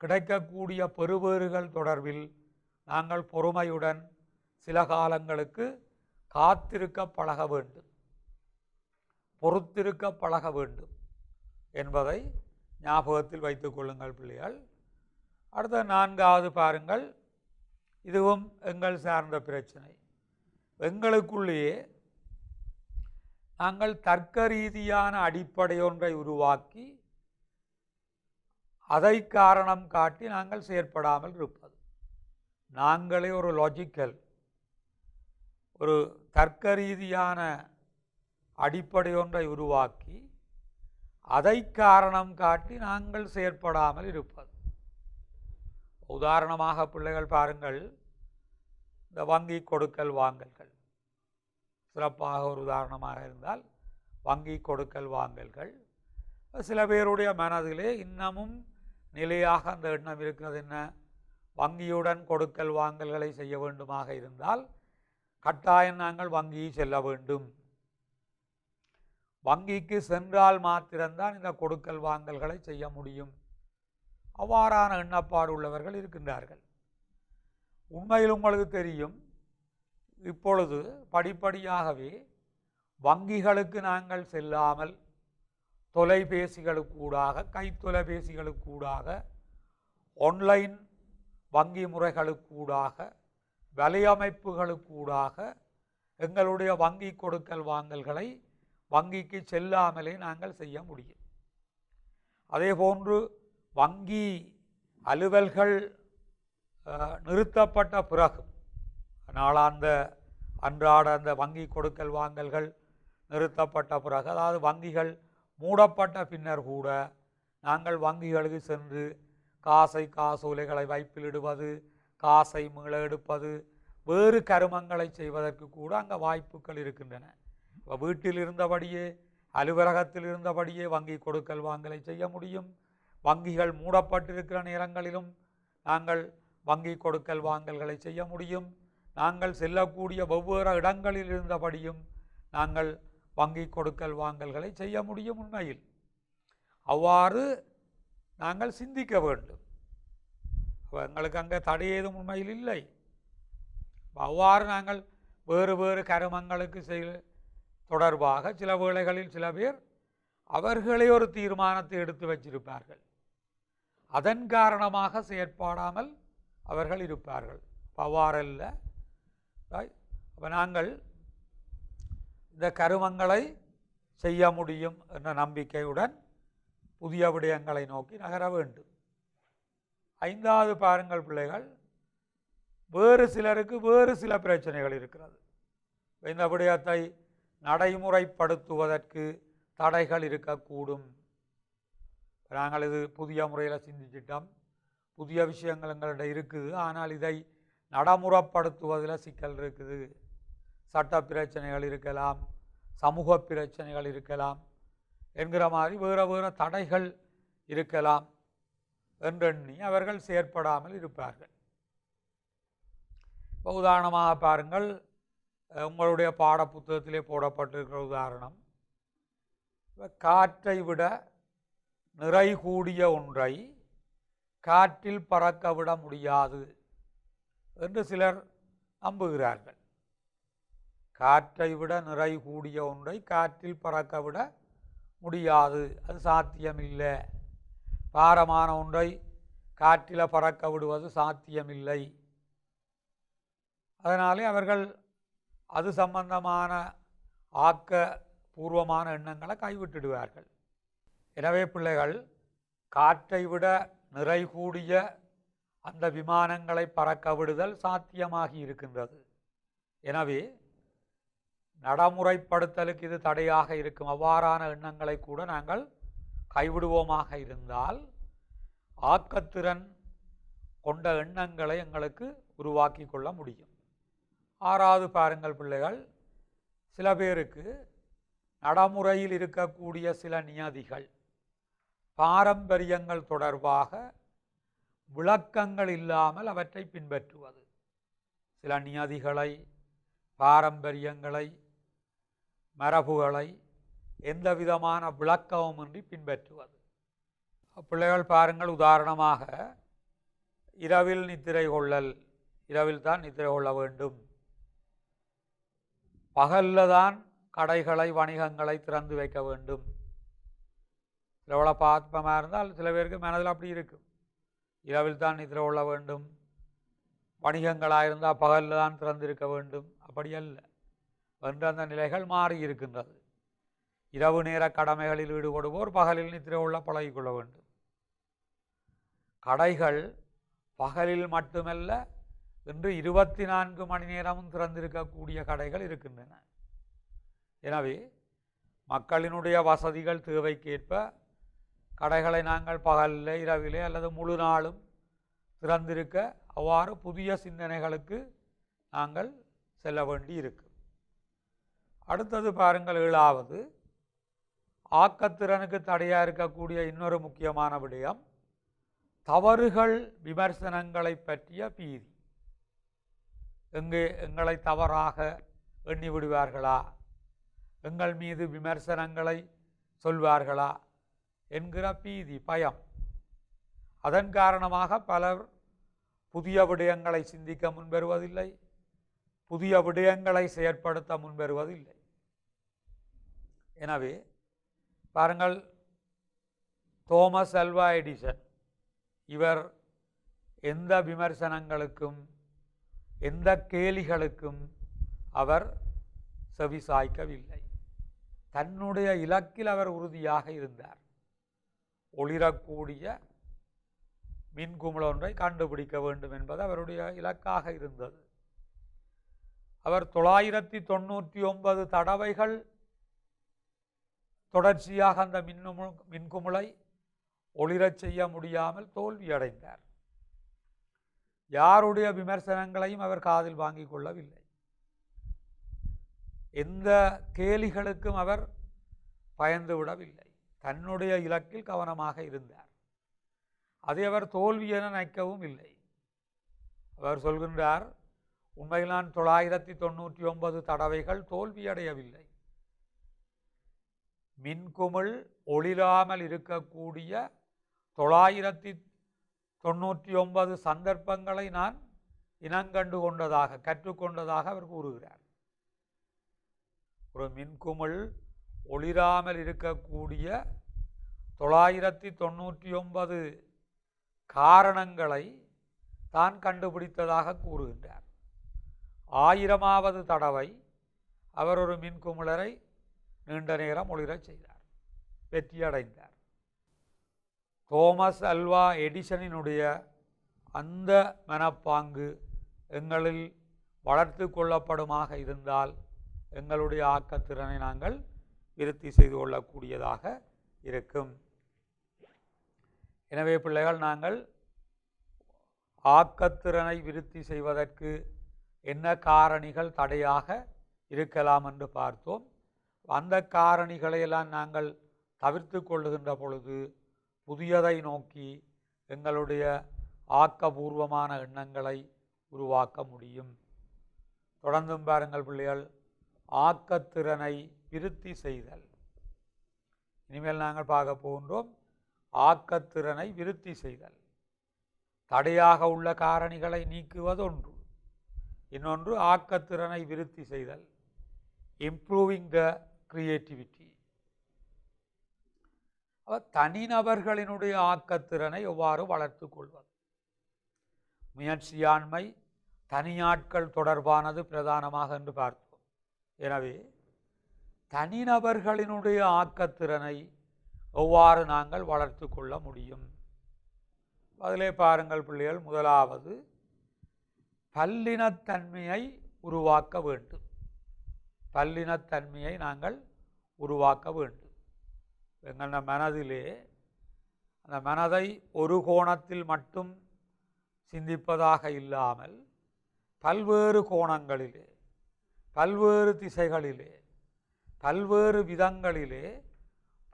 கிடைக்கக்கூடிய பெறுபேறுகள் தொடர்பில் நாங்கள் பொறுமையுடன் சில காலங்களுக்கு காத்திருக்க பழக வேண்டும், பொறுத்திருக்க பழக வேண்டும் என்பதை ஞாபகத்தில் வைத்துக் கொள்ளுங்கள் பிள்ளைகள். அடுத்த நான்காவது பாருங்கள், இதுவும் எங்கள் சார்ந்த பிரச்சனை. எங்களுக்குள்ளேயே நாங்கள் தர்க்க ரீதியான அடிப்படை ஒன்றை உருவாக்கி அதை காரணம் காட்டி நாங்கள் செயற்படாமல் இருப்பது. நாங்களே ஒரு லாஜிக்கல், ஒரு தர்க்க ரீதியான அடிப்படை ஒன்றை உருவாக்கி அதை காரணம் காட்டி நாங்கள் செயற்படாமல் இருப்பது. உதாரணமாக பிள்ளைகள் பாருங்கள், இந்த வங்கி கொடுக்கல் வாங்கல்கள், சிறப்பாக ஒரு உதாரணமாக இருந்தால் வங்கி கொடுக்கல் வாங்கல்கள். சில பேருடைய மனதிலே இன்னமும் நிலையாக அந்த எண்ணம் இருக்கிறது. என்ன? வங்கியுடன் கொடுக்கல் வாங்கல்களை செய்ய வேண்டுமாக இருந்தால் கட்டாயம் நாங்கள் வங்கியை செல்ல வேண்டும், வங்கிக்கு சென்றால் மாத்திரம்தான் இந்த கொடுக்கல் வாங்கல்களை செய்ய முடியும். அவ்வாறான எண்ணப்பாடு உள்ளவர்கள் இருக்கின்றார்கள். உண்மையில் உங்களுக்கு தெரியும், இப்பொழுது படிப்படியாகவே வங்கிகளுக்கு நாங்கள் செல்லாமல் தொலைபேசிகளுக்கூடாக, கைத்தொலைபேசிகளுக்கூடாக, ஆன்லைன் வங்கி முறைகளுக்கூடாக, வலையமைப்புகளுக்கூடாக எங்களுடைய வங்கி கொடுக்கல் வாங்கல்களை வங்கிக்கு செல்லாமலே நாங்கள் செய்ய முடியும். அதேபோன்று வங்கி அலுவல்கள் நிறுத்தப்பட்ட பிறகு, நாளாந்த அன்றாட அந்த வங்கி கொடுக்கல் வாங்கல்கள் நிறுத்தப்பட்ட பிறகு, அதாவது வங்கிகள் மூடப்பட்ட பின்னர் கூட நாங்கள் வங்கிகளுக்கு சென்று காசோலைகளை வைப்பிலிடுவது, காசை மீள எடுப்பது, வேறு கருமங்களை செய்வதற்கு கூட அங்கே வாய்ப்புகள் இருக்கின்றன. வீட்டில் இருந்தபடியே, அலுவலகத்தில் இருந்தபடியே வங்கி கொடுக்கல் வாங்கலை செய்ய முடியும். வங்கிகள் மூடப்பட்டிருக்கிற நேரங்களிலும் நாங்கள் வங்கி கொடுக்கல் வாங்கல்களை செய்ய முடியும். நாங்கள் செல்லக்கூடிய வெவ்வேறு இடங்களில் இருந்தபடியும் நாங்கள் வங்கி கொடுக்கல் வாங்கல்களை செய்ய முடியும். உண்மையில் அவ்வாறு நாங்கள் சிந்திக்க வேண்டும். எங்களுக்கு அங்கே தடை ஏதும் உண்மையில் இல்லை. அவ்வாறு நாங்கள் வேறு வேறு கருமங்களுக்கு தொடர்பாக சில வேளைகளில் சில பேர் அவர்களே ஒரு தீர்மானத்தை எடுத்து வச்சிருப்பார்கள். அதன் காரணமாக செயற்படாமல் அவர்கள் இருப்பார்கள். அவ்வாறல்ல. அப்போ நாங்கள் இந்த கருமங்களை செய்ய முடியும் என்ற நம்பிக்கையுடன் புதிய விடயங்களை நோக்கி நகர வேண்டும். 5வது பாருங்கள் பிள்ளைகள், வேறு சிலருக்கு வேறு சில பிரச்சனைகள் இருக்கிறது. இந்த விடயத்தை நடைமுறைப்படுத்துவதற்கு தடைகள் இருக்கக்கூடும். நாங்கள் இது புதிய முறையில் சிந்திச்சிட்டோம், புதிய விஷயங்கள் எங்கள்கிட்ட இருக்குது, ஆனால் இதை நடைமுறைப்படுத்துவதில் சிக்கல் இருக்குது. சட்ட பிரச்சனைகள் இருக்கலாம், சமூக பிரச்சனைகள் இருக்கலாம் என்கிற மாதிரி வேறு வேறு தடைகள் இருக்கலாம் என்றெண்ணி அவர்கள் செயற்படாமல் இருப்பார்கள். இப்போ உதாரணமாக பாருங்கள், உங்களுடைய பாட புத்தகத்திலே போடப்பட்டிருக்கிற உதாரணம், காற்றை விட நிறை கூடிய ஒன்றை காற்றில் பறக்க விட முடியாது என்று சிலர் நம்புகிறார்கள். காற்றை விட நிறை கூடிய ஒன்றை காற்றில் பறக்க விட முடியாது, அது சாத்தியமில்லை. பாரமான ஒன்றை காற்றில் பறக்க விடுவது சாத்தியமில்லை. அதனாலே அவர்கள் அது சம்பந்தமான ஆக்கப்பூர்வமான எண்ணங்களை கைவிட்டுடுவார்கள். எனவே பிள்ளைகள், காற்றை விட நிறை கூடிய அந்த விமானங்களை பறக்க விடுதல் சாத்தியமாகி இருக்கின்றது. எனவே நடைமுறைப்படுத்தலுக்கு இது தடையாக இருக்கும். அவ்வாறான எண்ணங்களை கூட நாங்கள் கைவிடுவோமாக இருந்தால் ஆக்கத்திறன் கொண்ட எண்ணங்களை எங்களுக்கு உருவாக்கி கொள்ள முடியும். 6வது பாருங்கள் பிள்ளைகள், சில பேருக்கு நடைமுறையில் இருக்கக்கூடிய சில நியதிகள், பாரம்பரியங்கள் தொடர்பாக விளக்கங்கள் இல்லாமல் அவற்றை பின்பற்றுவது. சில நியதிகளை, பாரம்பரியங்களை, மரபுகளை எந்த விதமான விளக்கமுமின்றி பின்பற்றுவது. பிள்ளைகள் பாருங்கள், உதாரணமாக இரவில் நித்திரை கொள்ளல், இரவில் தான் நித்திரை கொள்ள வேண்டும், பகலில் தான் கடைகளை வணிகங்களை திறந்து வைக்க வேண்டும். சிலவளை பாத்மமாக இருந்தால் சில பேருக்கு மனதில் அப்படி இருக்கும், இரவில் தான் நித்திரை கொள்ள வேண்டும், வணிகங்களாக இருந்தால் பகலில் தான் திறந்திருக்க வேண்டும். அப்படி அல்ல, என்று அந்த நிலைகள் மாறி இருக்கின்றது. இரவு நேர கடமைகளில் ஈடுபடுவோர் பகலில் நித்திரை கொள்ள பழகிக்கொள்ள வேண்டும். கடைகள் பகலில் மட்டுமல்ல, இன்று 24 மணி நேரமும் திறந்திருக்கக்கூடிய கடைகள் இருக்கின்றன. எனவே மக்களினுடைய வசதிகள் தேவைக்கேற்ப கடைகளை நாங்கள் பகலில், இரவிலே அல்லது முழு நாளும் திறந்திருக்க அவ்வாறு புதிய சிந்தனைகளுக்கு நாங்கள் செல்ல வேண்டி இருக்கும். அடுத்தது பாருங்கள், 7வது ஆக்கத்திறனுக்கு தடையாக இருக்கக்கூடிய இன்னொரு முக்கியமான விடயம் தவறுகள் விமர்சனங்களை பற்றிய பீதி. எங்களை தவறாக எண்ணி விடுவார்களா, எங்கள் மீது விமர்சனங்களை சொல்வார்களா என்கிற பீதி, பயம். அதன் காரணமாக பலர் புதிய விடயங்களை சிந்திக்க முன்வருவதில்லை, புதிய விடயங்களை செயற்படுத்த முன்வருவதில்லை. எனவே பாருங்கள், தோமஸ் அல்வா எடிசன் இவர் எந்த விமர்சனங்களுக்கும் எந்த கேலிகளுக்கும் அவர் செவிசாய்க்கவில்லை. தன்னுடைய இலக்கில் அவர் உறுதியாக இருந்தார். ஒளிரக்கூடிய மின்குமிழ் ஒன்றை கண்டுபிடிக்க வேண்டும் என்பது அவருடைய இலக்காக இருந்தது. அவர் 999 தடவைகள் தொடர்ச்சியாக அந்த மின்குமிழை ஒளிரச் செய்ய முடியாமல் தோல்வியடைந்தார். யாருடைய விமர்சனங்களையும் அவர் காதில் வாங்கிக் கொள்ளவில்லை. எந்த கேலிகளுக்கும் அவர் பயந்து விடவில்லை. தன்னுடைய இலக்கில் கவனமாக இருந்தார். அதை அவர் தோல்வி என நினைக்கவும் இல்லை. அவர் சொல்கின்றார், உண்மையில் நான் 999 தடவைகள் தோல்வியடையவில்லை. மின்குமிழ் ஒளிராமல் இருக்கக்கூடிய 999 சந்தர்ப்பங்களை நான் இனங்கண்டு கொண்டதாக, கற்றுக்கொண்டதாக அவர் கூறுகிறார். ஒரு மின்குமிழ் ஒளிராமல் இருக்கக்கூடிய 999 காரணங்களை தான் கண்டுபிடித்ததாக கூறுகின்றார். 1000வது தடவை அவர் ஒரு மின்குமிழரை நீண்ட நேரம் ஒளிரச் செய்தார், வெற்றியடைந்தார். தோமஸ் அல்வா எடிசனினுடைய அந்த மனப்பாங்கு எங்களில் வளர்த்து கொள்ளப்படுமாக இருந்தால் எங்களுடைய ஆக்கத்திறனை நாங்கள் விருத்தி செய்து கொள்ளக்கூடியதாக இருக்கும். எனவே பிள்ளைகள், நாங்கள் ஆக்கத்திறனை விருத்தி செய்வதற்கு என்ன காரணிகள் தடையாக இருக்கலாம் என்று பார்த்தோம். அந்த காரணிகளையெல்லாம் நாங்கள் தவிர்த்து கொள்ளுகின்ற பொழுது புதியதை நோக்கி எங்களுடைய ஆக்கபூர்வமான எண்ணங்களை உருவாக்க முடியும். தொடர்ந்தும் பாருங்கள் பிள்ளைகள், ஆக்கத்திறனை விருத்தி செய்தல். இனிமேல் நாங்கள் பார்க்க போகின்றோம் ஆக்கத்திறனை விருத்தி செய்தல். தடையாக உள்ள காரணிகளை நீக்குவது ஒன்று, இன்னொன்று ஆக்கத்திறனை விருத்தி செய்தல், இம்ப்ரூவிங் த கிரியேட்டிவிட்டி. தனிநபர்களினுடைய ஆக்கத்திறனை எவ்வாறு வளர்த்து கொள்வது? முயற்சியாண்மை, தனியாட்கள் தொடர்பானது பிரதானமாக என்று பார்த்தோம். எனவே தனிநபர்களினுடைய ஆக்கத்திறனை எவ்வாறு நாங்கள் வளர்த்து கொள்ள முடியும்? அதிலே பாருங்கள் பிள்ளைகள், முதலாவது பல்லினத்தன்மையை உருவாக்க வேண்டும். பல்லினத்தன்மையை நாங்கள் உருவாக்க வேண்டும். எங்கள் மனதிலே அந்த மனதை ஒரு கோணத்தில் மட்டும் சிந்திப்பதாக இல்லாமல் பல்வேறு கோணங்களிலே, பல்வேறு திசைகளிலே, பல்வேறு விதங்களிலே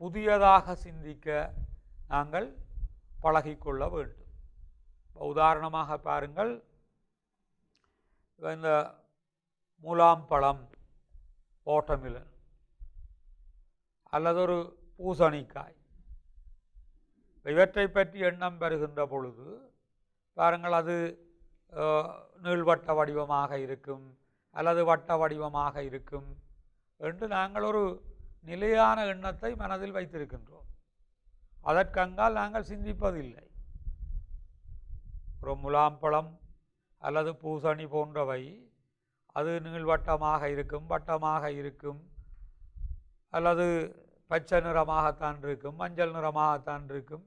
புதியதாக சிந்திக்க நாங்கள் பழகிக்கொள்ள வேண்டும். உதாரணமாக பாருங்கள், இந்த முலாம்பழம், வாட்டர்மெலன் அல்லது ஒரு பூசணிக்காய், இவற்றை பற்றி எண்ணம் பெறுகின்ற பொழுது பாருங்கள், அது நீள்வட்ட வடிவமாக இருக்கும் அல்லது வட்ட வடிவமாக இருக்கும் என்று நாங்கள் ஒரு நிலையான எண்ணத்தை மனதில் வைத்திருக்கின்றோம். அதற்கங்கால் நாங்கள் சிந்திப்பதில்லை. ஒரு முலாம்பழம் அல்லது பூசணி போன்றவை அது நீள்வட்டமாக இருக்கும், வட்டமாக இருக்கும், அல்லது பச்சை நிறமாகத்தான் இருக்கும், மஞ்சள் நிறமாகத்தான் இருக்கும்.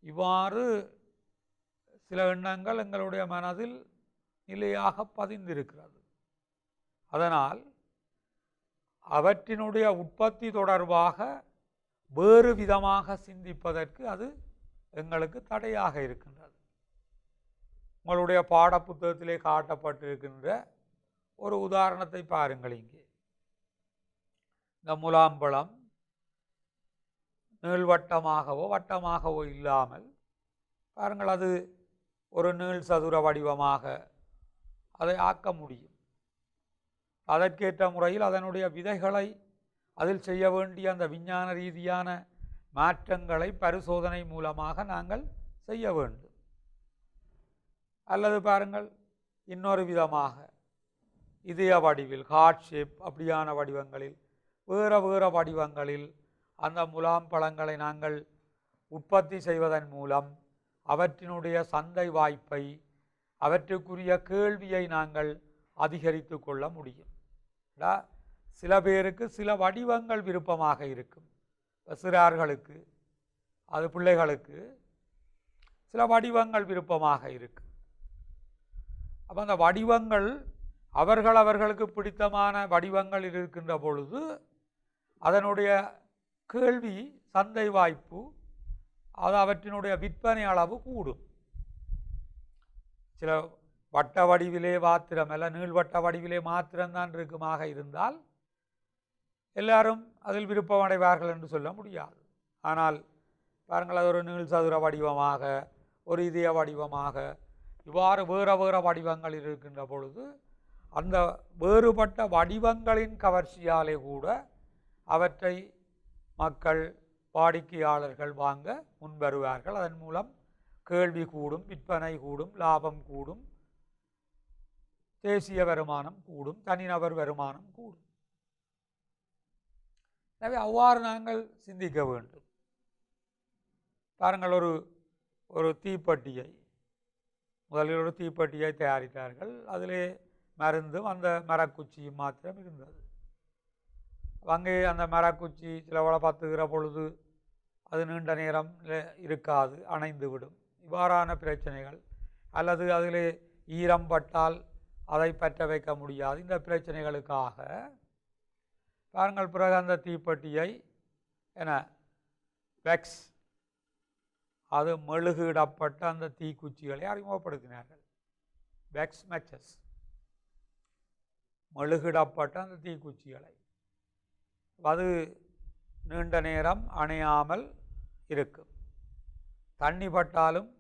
இவ்வாறு சில எண்ணங்கள் எங்களுடைய மனதில் நிலையாக பதிந்திருக்கிறது. அதனால் அவற்றினுடைய உற்பத்தி தொடர்பாக வேறு விதமாக சிந்திப்பதற்கு அது எங்களுக்கு தடையாக இருக்கின்றது. உங்களுடைய பாடப்புத்தகத்திலே காட்டப்பட்டிருக்கின்ற ஒரு உதாரணத்தை பாருங்கள். இங்கே இந்த முலாம்பழம் நீள்வட்டமாகவோ வட்டமாகவோ இல்லாமல் பாருங்கள், அது ஒரு நீள் சதுர வடிவமாக அதை ஆக்க முடியும். அதற்கேற்ற முறையில் அதனுடைய விதைகளை அதில் செய்ய வேண்டிய அந்த விஞ்ஞான ரீதியான மாற்றங்களை பரிசோதனை மூலமாக நாங்கள் செய்ய வேண்டும். அல்லது பாருங்கள், இன்னொரு விதமாக இதய வடிவில் ஹார்ட் ஷேப் அப்படியான வடிவங்களில் வேறு வடிவங்களில் அந்த முலாம் பழங்களை நாங்கள் உற்பத்தி செய்வதன் மூலம் அவற்றினுடைய சந்தை வாய்ப்பை, அவற்றுக்குரிய கேள்வியை நாங்கள் அதிகரித்து கொள்ள முடியும். சில பேருக்கு சில வடிவங்கள் விருப்பமாக இருக்கும். சிறார்களுக்கு, அது பிள்ளைகளுக்கு சில வடிவங்கள் விருப்பமாக இருக்கு. அப்போ அந்த வடிவங்கள் அவர்களுக்கு பிடித்தமான வடிவங்கள் இருக்கின்ற பொழுது அதனுடைய கேள்வி, சந்தை வாய்ப்பு, அது அவற்றினுடைய விற்பனை அளவு கூடும். சில வட்ட வடிவிலே மாத்திரம் அல்ல, நீள்வட்ட வடிவிலே மாத்திரம்தான் இருக்குமாக இருந்தால் எல்லாரும் அதில் விருப்பம் அடைவார்கள் என்று சொல்ல முடியாது. ஆனால் பாருங்கள், அது ஒரு நீள் சதுர வடிவமாக, ஒரு இதய வடிவமாக, இவ்வாறு வேறு வடிவங்கள் இருக்கின்ற பொழுது அந்த வேறுபட்ட வடிவங்களின் கவர்ச்சியாலே கூட அவற்றை மக்கள், வாடிக்கையாளர்கள் வாங்க முன்வருவார்கள். அதன் மூலம் கேள்வி கூடும், விற்பனை கூடும், லாபம் கூடும், தேசிய வருமானம் கூடும், தனிநபர் வருமானம் கூடும். எனவே அவ்வாறு நாங்கள் சிந்திக்க வேண்டும். பாருங்கள், ஒரு தீப்பெட்டியை, முதலில் ஒரு தீப்பெட்டியை தயாரித்தார்கள். அதிலே மருந்தும் அந்த மரக்குச்சியும் மாத்திரம் இருந்தது. அங்கே அந்த மரக்குச்சி சிலவள பத்துகிற பொழுது அது நீண்ட நேரம் இருக்காது, அணைந்து விடும். இவ்வாறான பிரச்சனைகள், அல்லது அதிலே ஈரம் பட்டால் அதை பற்ற வைக்க முடியாது. இந்த பிரச்சனைகளுக்காக பாருங்கள், பிறகு அந்த தீப்பெட்டியை வெக்ஸ், அது மெழுகிடப்பட்ட அந்த தீக்குச்சிகளை அறிமுகப்படுத்தினார்கள். வெக்ஸ் மேட்சஸ், மெழுகிடப்பட்ட அந்த தீக்குச்சிகளை. அது நீண்ட நேரம் அணையாமல் இருக்கும். தண்ணி பட்டாலும்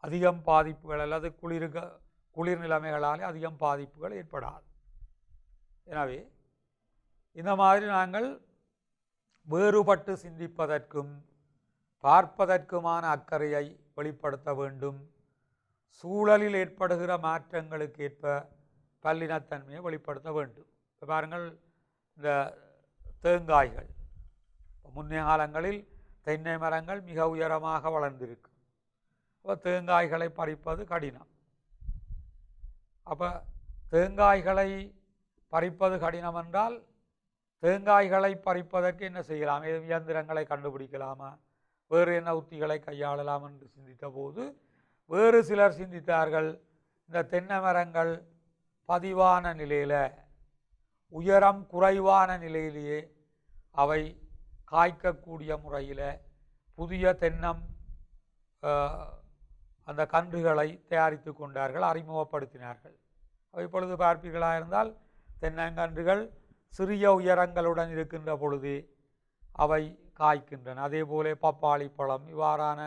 அதிகம் பாதிப்புகள், அல்லது குளிர் நிலைமைகளாலே அதிகம் பாதிப்புகள் ஏற்படாது. எனவே இந்த மாதிரி நாங்கள் வேறுபட்டு சிந்திப்பதற்கும் பார்ப்பதற்குமான அக்கறையை வெளிப்படுத்த வேண்டும். சூழலில் ஏற்படுகிற மாற்றங்களுக்கு ஏற்ப பல்லினத்தன்மையை வெளிப்படுத்த வேண்டும். இப்போ பாருங்கள், இந்த தேங்காய்கள், முன்னைய காலங்களில் தென்னை மரங்கள் மிக உயரமாக வளர்ந்திருக்கு. அப்போ தேங்காய்களை பறிப்பது கடினம். அப்போ தேங்காய்களை பறிப்பது கடினம் என்றால் தேங்காய்களை பறிப்பதற்கு என்ன செய்யலாம்? இயந்திரங்களை கண்டுபிடிக்கலாமா? வேறு என்ன உத்திகளை கையாளலாம் என்று சிந்தித்த போது வேறு சிலர் சிந்தித்தார்கள், இந்த தென்னை மரங்கள் பதிவான நிலையில், உயரம் குறைவான நிலையிலேயே அவை காய்க்கக்கூடிய முறையில் புதிய தென்னம் அந்த கன்றுகளை தயாரித்து கொண்டார்கள், அறிமுகப்படுத்தினார்கள். அவை இப்பொழுது பார்ப்பீர்களாக இருந்தால் தென்னங்கன்றுகள் சிறிய உயரங்களுடன் இருக்கின்ற பொழுது அவை காய்க்கின்றன. அதே போல பப்பாளி பழம் இவ்வாறான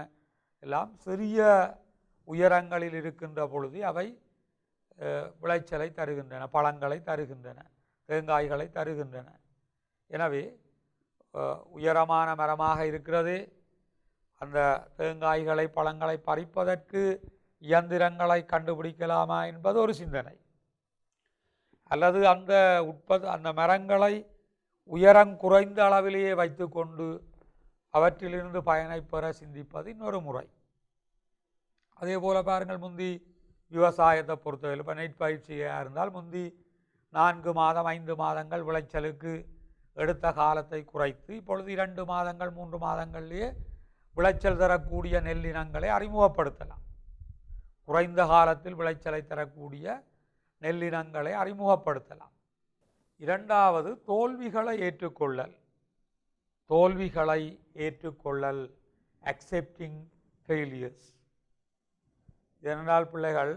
எல்லாம் சிறிய உயரங்களில் இருக்கின்ற பொழுது அவை விளைச்சலை தருகின்றன, பழங்களை தருகின்றன, தேங்காய்களை தருகின்றன. எனவே உயரமான மரமாக இருக்கிறது, அந்த தேங்காய்களை பழங்களை பறிப்பதற்கு இயந்திரங்களை கண்டுபிடிக்கலாமா என்பது ஒரு சிந்தனை. அல்லது அந்த மரங்களை உயரம் குறைந்த அளவிலேயே வைத்து கொண்டு அவற்றிலிருந்து பயனை பெற சிந்திப்பது இன்னொரு முறை. அதே போல் பாருங்கள், முந்தி விவசாயத்தை பொறுத்தவரை இப்போ நெற்பயிற்சியாக இருந்தால் முந்தி 4 மாதம் 5 மாதங்கள் விளைச்சலுக்கு எடுத்த காலத்தை குறைத்து இப்பொழுது 2 மாதங்கள் 3 மாதங்களிலேயே விளைச்சல் தரக்கூடிய நெல்லினங்களை அறிமுகப்படுத்தலாம். குறைந்த காலத்தில் விளைச்சலை தரக்கூடிய நெல்லினங்களை அறிமுகப்படுத்தலாம். இரண்டாவது, தோல்விகளை ஏற்றுக்கொள்ளல். தோல்விகளை ஏற்றுக்கொள்ளல், அக்செப்டிங் ஃபெயிலியர்ஸ். இதனால் பிள்ளைகள்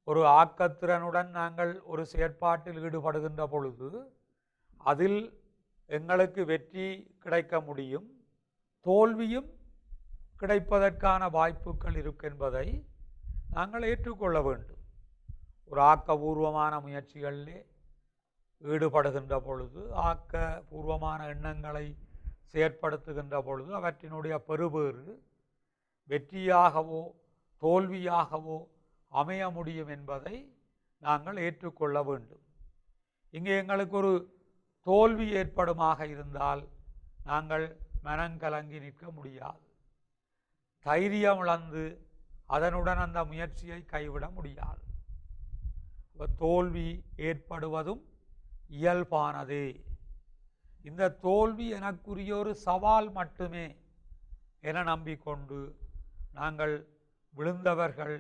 ஒரு ஆக்கத்திறனுடன் நாங்கள் ஒரு செயற்பாட்டில் ஈடுபடுகின்ற பொழுது அதில் எங்களுக்கு வெற்றி கிடைக்க முடியும், தோல்வியும் கிடைப்பதற்கான வாய்ப்புகள் இருக்கின்றதை நாங்கள் ஏற்றுக்கொள்ள வேண்டும். ஒரு ஆக்கபூர்வமான முயற்சிகளிலே ஈடுபடுகின்ற பொழுது, ஆக்கபூர்வமான எண்ணங்களை செயற்படுத்துகின்ற பொழுது அவற்றினுடைய பெறுபேறு வெற்றியாகவோ தோல்வியாகவோ அமைய முடியும் என்பதை நாங்கள் ஏற்றுக்கொள்ள வேண்டும். இங்கே எங்களுக்கு ஒரு தோல்வி ஏற்படுமாக இருந்தால் நாங்கள் மனங்கலங்கி நிற்க முடியாது, தைரியம் இழந்து அதனுடன் அந்த முயற்சியை கைவிட முடியாது. தோல்வி ஏற்படுவதும் இயல்பானதே. இந்த தோல்வி எனக்குரிய ஒரு சவால் மட்டுமே என நம்பிக்கொண்டு நாங்கள் விழுந்தவர்கள்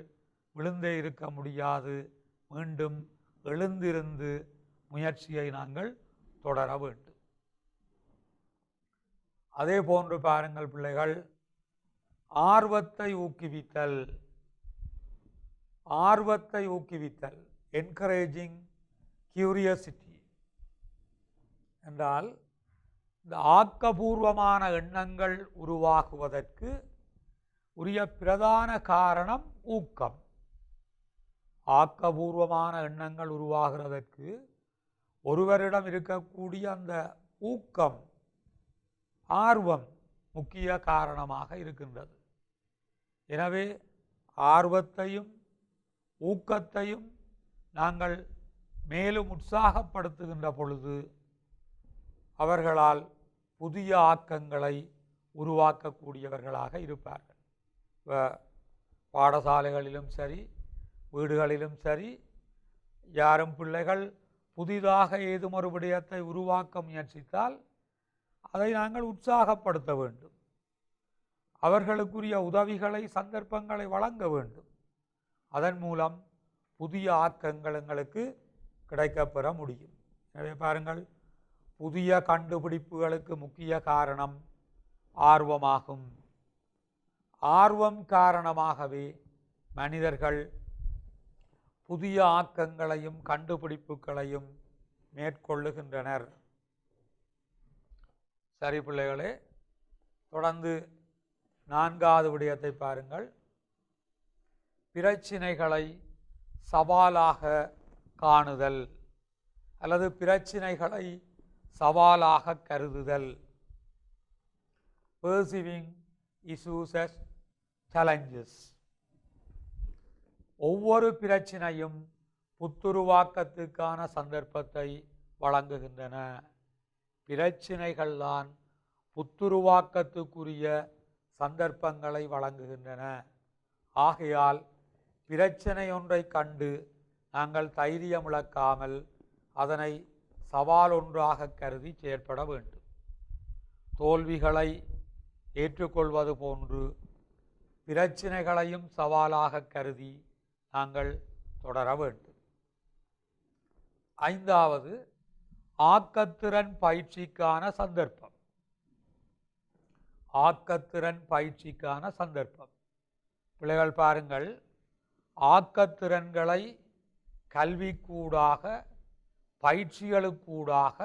விழுந்தே இருக்க முடியாது, மீண்டும் எழுந்திருந்து முயற்சியை நாங்கள் தொடர வேண்டும். அதே போன்று பாருங்கள் பிள்ளைகள், ஆர்வத்தை ஊக்குவித்தல், ஆர்வத்தை ஊக்குவித்தல், என்கரேஜிங் கியூரியாசிட்டி என்றால் இந்த ஆக்கபூர்வமான எண்ணங்கள் உருவாகுவதற்கு உரிய பிரதான காரணம் ஊக்கம். ஆக்கபூர்வமான எண்ணங்கள் உருவாகிறதற்கு ஒருவரிடம் இருக்கக்கூடிய அந்த ஊக்கம், ஆர்வம் முக்கிய காரணமாக இருக்கின்றது. எனவே ஆர்வத்தையும் ஊக்கத்தையும் நாங்கள் மேலும் உற்சாகப்படுத்துகின்ற பொழுது அவர்களால் புதிய ஆக்கங்களை உருவாக்கக்கூடியவர்களாக இருப்பார்கள். பாடசாலைகளிலும் சரி வீடுகளிலும் சரி, யாரும் பிள்ளைகள் புதிதாக ஏதும் ஒரு விடயத்தை உருவாக்க முயற்சித்தால் அதை நாங்கள் உற்சாகப்படுத்த வேண்டும், அவர்களுக்குரிய உதவிகளை சந்தர்ப்பங்களை வழங்க வேண்டும். அதன் மூலம் புதிய ஆக்கங்கள் எங்களுக்கு கிடைக்கப்பெற முடியும். எனவே பாருங்கள், புதிய கண்டுபிடிப்புகளுக்கு முக்கிய காரணம் ஆர்வமாகும். ஆர்வம் காரணமாகவே மனிதர்கள் புதிய ஆக்கங்களையும் கண்டுபிடிப்புகளையும் மேற்கொள்ளுகின்றனர். சரி பிள்ளைகளே, தொடர்ந்து 4வது விடயத்தை பாருங்கள். பிரச்சினைகளை சவாலாக காணுதல் அல்லது பிரச்சினைகளை சவாலாக கருதுதல். perceiving issues as challenges. ஒவ்வொரு பிரச்சினையும் புத்துருவாக்கத்துக்கான சந்தர்ப்பத்தை வழங்குகின்றன. பிரச்சினைகள்தான் புத்துருவாக்கத்துக்குரிய சந்தர்ப்பங்களை வழங்குகின்றன. ஆகையால் பிரச்சனை ஒன்றை கண்டு நாங்கள் தைரியம் இழக்காமல் அதனை சவால் ஒன்றாக கருதி செயற்பட வேண்டும். தோல்விகளை ஏற்றுக்கொள்வது போன்று பிரச்சினைகளையும் சவாலாக கருதி நாங்கள் தொடர வேண்டும். 5வது, ஆக்கத்திறன் பயிற்சிக்கான சந்தர்ப்பம். ஆக்கத்திறன் பயிற்சிக்கான சந்தர்ப்பம். பிள்ளைகள் பாருங்கள், ஆக்கத்திறன்களை கல்விக்கூடாக பயிற்சிகளுக்கூடாக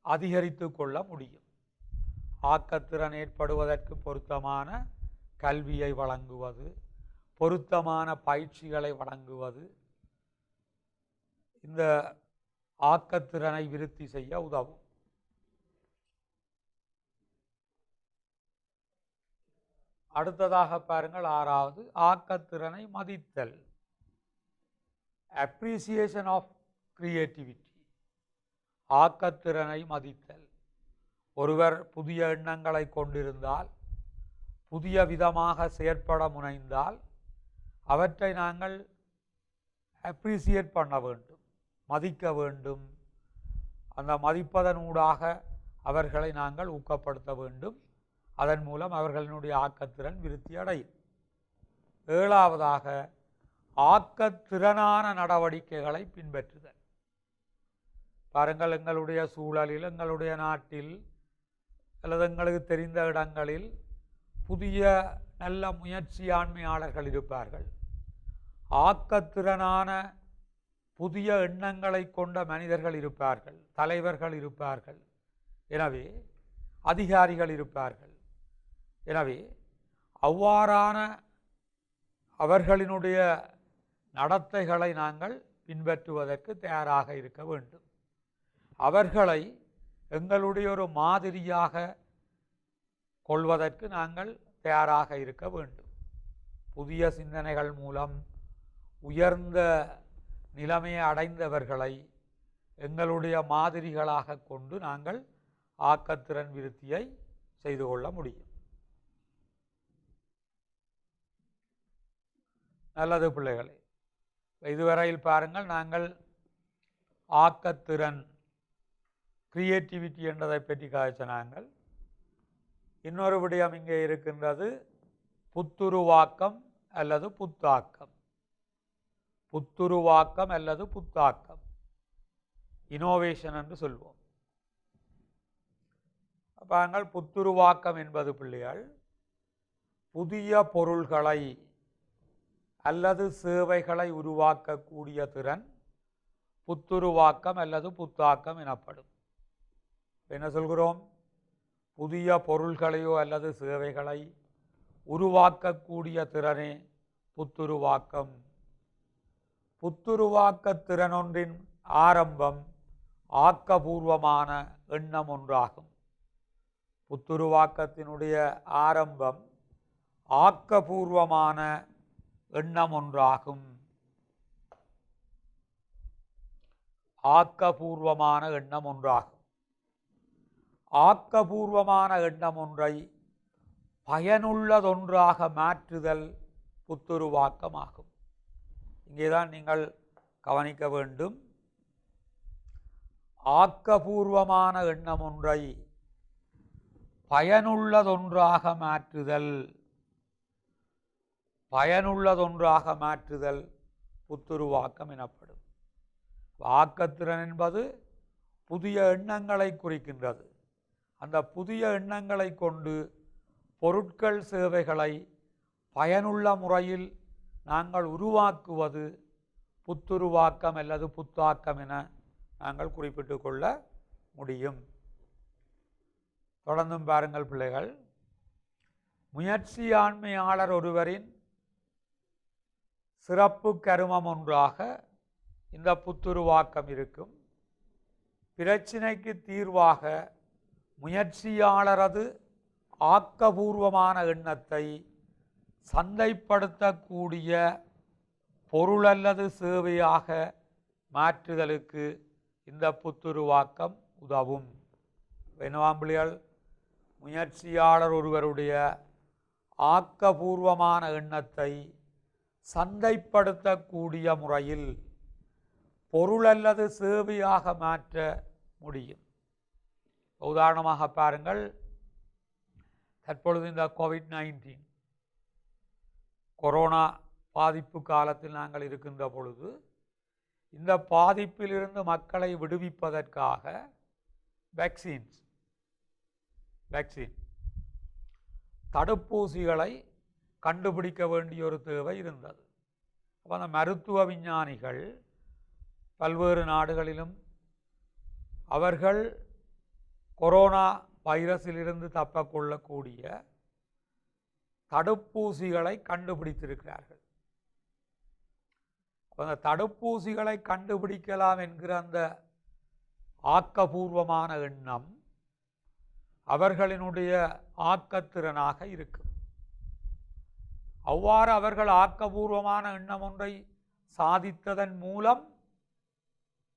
அதிகரித்து கொள்ள முடியும். ஆக்கத்திறன் ஏற்படுவதற்கு பொருத்தமான கல்வியை வழங்குவது, பொருத்தமான பயிற்சிகளை வழங்குவது இந்த ஆக்கத்திறனை விருத்தி செய்ய உதவும். அடுத்ததாக பாருங்கள், 6வது, ஆக்கத்திறனை மதித்தல். Appreciation of creativity. ஆக்கத்திறனை மதித்தல். ஒருவர் புதிய எண்ணங்களை கொண்டிருந்தால், புதிய விதமாக செயற்பட முனைந்தால் அவற்றை நாங்கள் அப்ரிசியேட் பண்ண வேண்டும், மதிக்க வேண்டும். அந்த மதிப்பதனூடாக அவர்களை நாங்கள் ஊக்கப்படுத்த வேண்டும். அதன் மூலம் அவர்களினுடைய ஆக்கத்திறன் விருத்தி அடையும். 7வதாக, ஆக்கத்திறனான நடவடிக்கைகளை பின்பற்றுதல். பாருங்கள், எங்களுடைய சூழலில், எங்களுடைய நாட்டில் அல்லது எங்களுக்கு தெரிந்த இடங்களில் புதிய நல்ல முயற்சியாண்மையாளர்கள் இருப்பார்கள். ஆக்கத்திறனான புதிய எண்ணங்களை கொண்ட மனிதர்கள் இருப்பார்கள், தலைவர்கள் இருப்பார்கள், எனவே அதிகாரிகள் இருப்பார்கள். எனவே அவ்வாறான அவர்களினுடைய நடத்தைகளை நாங்கள் பின்பற்றுவதற்கு தயாராக இருக்க வேண்டும். அவர்களை எங்களுடைய ஒரு மாதிரியாக கொள்வதற்கு நாங்கள் தயாராக இருக்க வேண்டும். புதிய சிந்தனைகள் மூலம் உயர்ந்த நிலைமையை அடைந்தவர்களை எங்களுடைய மாதிரிகளாக கொண்டு நாங்கள் ஆக்கத்திறன் விருத்தியை செய்து கொள்ள முடியும். நல்லது பிள்ளைகளே, இதுவரையில் பாருங்கள், நாங்கள் ஆக்கத்திறன் கிரியேட்டிவிட்டி என்றதை பற்றி காய்ச்சினாங்கள். இன்னொரு விடயம் இங்கே இருக்கின்றது, புத்துருவாக்கம் அல்லது புத்தாக்கம். புத்துருவாக்கம் அல்லது புத்தாக்கம், இனோவேஷன் என்று சொல்வோம். பாருங்கள், புத்துருவாக்கம் என்பது பிள்ளைகள் புதிய பொருள்களை அல்லது சேவைகளை உருவாக்கக்கூடிய திறன் புத்துருவாக்கம் அல்லது புத்தாக்கம் எனப்படும். என்ன சொல்கிறோம்? புதிய பொருள்களையோ அல்லது சேவைகளை உருவாக்கக்கூடிய திறனே புத்துருவாக்கம். புத்துருவாக்க திறனொன்றின் ஆரம்பம் ஆக்கபூர்வமான எண்ணம் ஒன்றாகும். புத்துருவாக்கத்தினுடைய ஆரம்பம் ஆக்கபூர்வமான எண்ணம் ஒன்றாகும். ஆக்கபூர்வமான எண்ணம் ஒன்றாகும். ஆக்கபூர்வமான எண்ணம் ஒன்றை பயனுள்ளதொன்றாக மாற்றுதல் புத்துருவாக்கமாகும். இங்கேதான் நீங்கள் கவனிக்க வேண்டும். ஆக்கபூர்வமான எண்ணம் ஒன்றை பயனுள்ளதொன்றாக மாற்றுதல், பயனுள்ளதொன்றாக மாற்றுதல் புத்துருவாக்கம் எனப்படும். ஆக்கத்திறன் என்பது புதிய எண்ணங்களை குறிக்கின்றது. அந்த புதிய எண்ணங்களை கொண்டு பொருட்கள் சேவைகளை பயனுள்ள முறையில் நாங்கள் உருவாக்குவது புத்துருவாக்கம் அல்லது புத்தாக்கம் என நாங்கள் குறிப்பிட்டு கொள்ள முடியும். தொடர்ந்தும் பாருங்கள் பிள்ளைகள், முயற்சியாண்மையாளர் ஒருவரின் சிறப்பு கருமம் ஒன்றாக இந்த புத்துருவாக்கம் இருக்கும். பிரச்சினைக்கு தீர்வாக முயற்சியாளரது ஆக்கபூர்வமான எண்ணத்தை சந்தைப்படுத்தக்கூடிய பொருள் அல்லது சேவையாக மாற்றுதலுக்கு இந்த புத்துருவாக்கம் உதவும். என்னவாம்பிள்ளைகள், முயற்சியாளர் ஒருவருடைய ஆக்கபூர்வமான எண்ணத்தை சந்தைப்படுத்தக்கூடிய முறையில் பொருள் அல்லது சேவையாக மாற்ற முடியும். உதாரணமாக பாருங்கள், தற்பொழுது இந்த கோவிட்-19 கொரோனா பாதிப்பு காலத்தில் நாங்கள் இருக்கின்ற பொழுது இந்த பாதிப்பிலிருந்து மக்களை விடுவிப்பதற்காக வேக்சின் தடுப்பூசிகளை கண்டுபிடிக்க வேண்டிய ஒரு தேவை இருந்தது. அப்போ அந்த மருத்துவ விஞ்ஞானிகள் பல்வேறு நாடுகளிலும் அவர்கள் கொரோனா வைரஸிலிருந்து தப்பிக்கொள்ளக்கூடிய தடுப்பூசிகளை கண்டுபிடித்திருக்கிறார்கள். அந்த தடுப்பூசிகளை கண்டுபிடிக்கலாம் என்கிற அந்த ஆக்கபூர்வமான எண்ணம் அவர்களினுடைய ஆக்கத்திறனாக இருக்கும். அவ்வாறு அவர்கள் ஆக்கபூர்வமான எண்ணம் ஒன்றை சாதித்ததன் மூலம்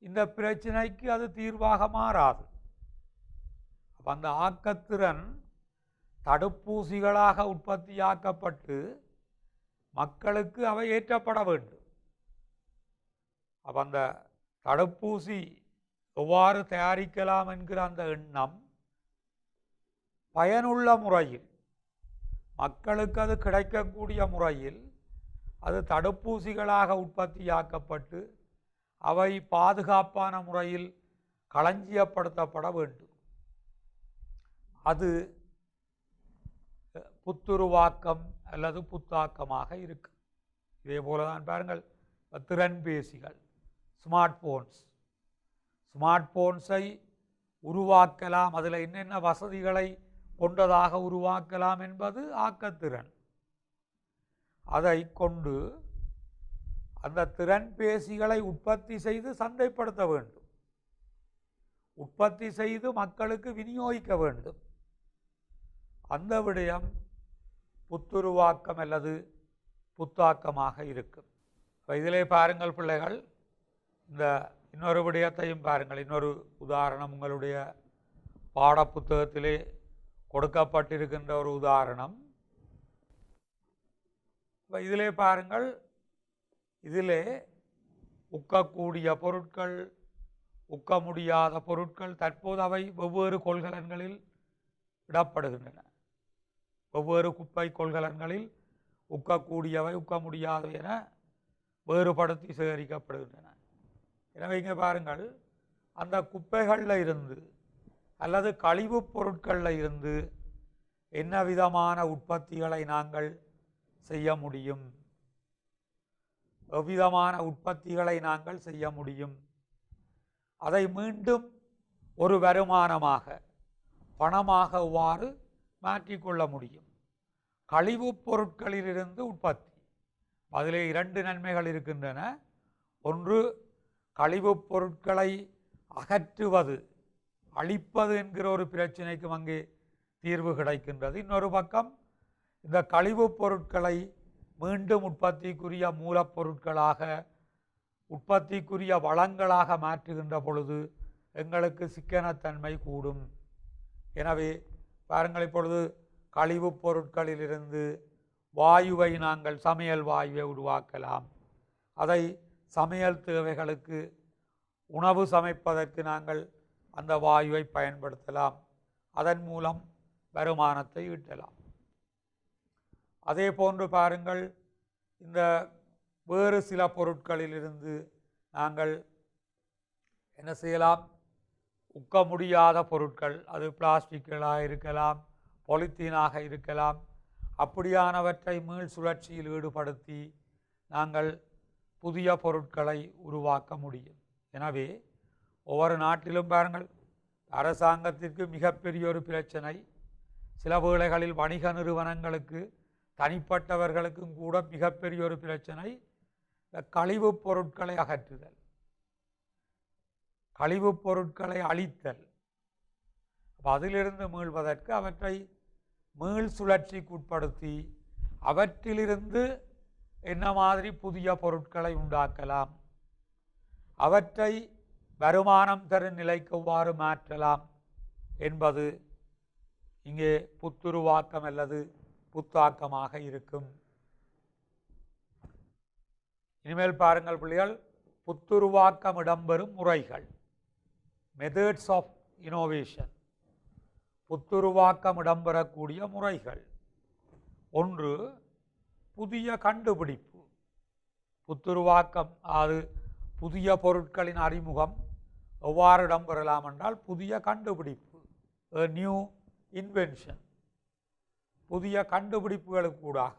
இந்த பிரச்சினைக்கு அது தீர்வாக மாறாது. அந்த ஆக்கத்திறன் தடுப்பூசிகளாக உற்பத்தியாக்கப்பட்டு மக்களுக்கு அவை ஏற்றப்பட வேண்டும். அப்போ அந்த தடுப்பூசி எவ்வாறு தயாரிக்கலாம் என்கிற அந்த எண்ணம் பயனுள்ள முறையில் மக்களுக்கு அது கிடைக்கக்கூடிய முறையில் அது தடுப்பூசிகளாக உற்பத்தியாக்கப்பட்டு அவை பாதுகாப்பான முறையில் களஞ்சியப்படுத்தப்பட வேண்டும். அது புத்துருவாக்கம் அல்லது புத்தாக்கமாக இருக்கும். இதே போல தான் பாருங்கள், திறன்பேசிகள் ஸ்மார்ட் போன்ஸ். ஸ்மார்ட் போன்ஸை உருவாக்கலாம், அதில் என்னென்ன வசதிகளை கொண்டதாக உருவாக்கலாம் என்பது ஆக்கத்திறன். அதை கொண்டு அந்த திறன்பேசிகளை உற்பத்தி செய்து சந்தைப்படுத்த வேண்டும், உற்பத்தி செய்து மக்களுக்கு விநியோகிக்க வேண்டும். அந்த விடயம் புத்துருவாக்கம் அல்லது புத்தாக்கமாக இருக்கும். இதிலே பாருங்கள் பிள்ளைகள், இந்த இன்னொரு விடயத்தையும் பாருங்கள். இன்னொரு உதாரணம் உங்களுடைய பாடப்புத்தகத்திலே கொடுக்கப்பட்டிருக்கின்ற ஒரு உதாரணம். இதிலே பாருங்கள், இதிலே உக்கக்கூடிய பொருட்கள், உக்க முடியாத பொருட்கள், தற்போது அவை வெவ்வேறு கொள்கலன்களில் இடப்படுகின்றன. வெவ்வேறு குப்பை கொள்கலன்களில் உக்கக்கூடியவை, உக்க முடியாதவை என வேறுபடுத்தி சேகரிக்கப்படுகின்றன. எனவே இங்கே பாருங்கள், அந்த குப்பைகளில் இருந்து அல்லது கழிவுப் பொருட்களில் இருந்து என்ன விதமான உற்பத்திகளை நாங்கள் செய்ய முடியும், எவ்விதமான உற்பத்திகளை நாங்கள் செய்ய முடியும், அதை மீண்டும் ஒரு வருமானமாக பணமாக எவ்வாறு மாற்றிக்கொள்ள முடியும். கழிவுப் பொருட்களிலிருந்து உற்பத்தி, அதிலே இரண்டு நன்மைகள் இருக்கின்றன. ஒன்று, கழிவுப் பொருட்களை அகற்றுவது, அழிப்பது என்கிற ஒரு பிரச்சனைக்கும் அங்கே தீர்வு கிடைக்கின்றது. இன்னொரு பக்கம், இந்த கழிவுப் பொருட்களை மீண்டும் உற்பத்திக்குரிய மூலப்பொருட்களாக, உற்பத்திக்குரிய வளங்களாக மாற்றுகின்ற பொழுது எங்களுக்கு சிக்கனத்தன்மை கூடும். எனவே பாருங்கள், இப்பொழுது கழிவுப் பொருட்களிலிருந்து வாயுவை நாங்கள் சமையல் வாயுவை உருவாக்கலாம். அதை சமையல் தேவைகளுக்கு, உணவு சமைப்பதற்கு நாங்கள் அந்த வாயுவை பயன்படுத்தலாம். அதன் மூலம் வருமானத்தை ஈட்டலாம். அதே போன்று பாருங்கள், இந்த வேறு சில பொருட்களிலிருந்து நாங்கள் என்ன செய்யலாம், உக்க முடியாத பொருட்கள், அது பிளாஸ்டிக்குகளாக இருக்கலாம், பொலித்தீனாக இருக்கலாம், அப்படியானவற்றை மீள் சுழற்சியில் ஈடுபடுத்தி நாங்கள் புதிய பொருட்களை உருவாக்க முடியும். எனவே ஒவ்வொரு நாட்டிலும் பாருங்கள், அரசாங்கத்திற்கு மிகப்பெரிய ஒரு பிரச்சனை, சில வேளைகளில் வணிக நிறுவனங்களுக்கு, தனிப்பட்டவர்களுக்கும் கூட மிகப்பெரிய ஒரு பிரச்சனை கழிவுப் பொருட்களை அகற்றுதல், கழிவுப் பொருட்களை அழித்தல். அதிலிருந்து மீள்வதற்கு அவற்றை மீள் சுழற்சிக்கு உட்படுத்தி அவற்றிலிருந்து என்ன மாதிரி புதிய பொருட்களை உண்டாக்கலாம், அவற்றை வருமானம் தரும் நிலைக்கு எவ்வாறு மாற்றலாம் என்பது இங்கே புத்துருவாக்கம் அல்லது புத்தாக்கமாக இருக்கும். இனிமேல் பாருங்கள் பிள்ளைகள், புத்துருவாக்கம் இடம்பெறும் முறைகள், மெத்தட்ஸ் ஆஃப் இனோவேஷன். புத்துருவாக்கம் இடம்பெறக்கூடிய முறைகள். ஒன்று, புதிய கண்டுபிடிப்பு. புத்துருவாக்கம், அது புதிய பொருட்களின் அறிமுகம் எவ்வாறு இடம்பெறலாம் என்றால் புதிய கண்டுபிடிப்பு, நியூ இன்வென்ஷன், புதிய கண்டுபிடிப்புகளுக்கூடாக.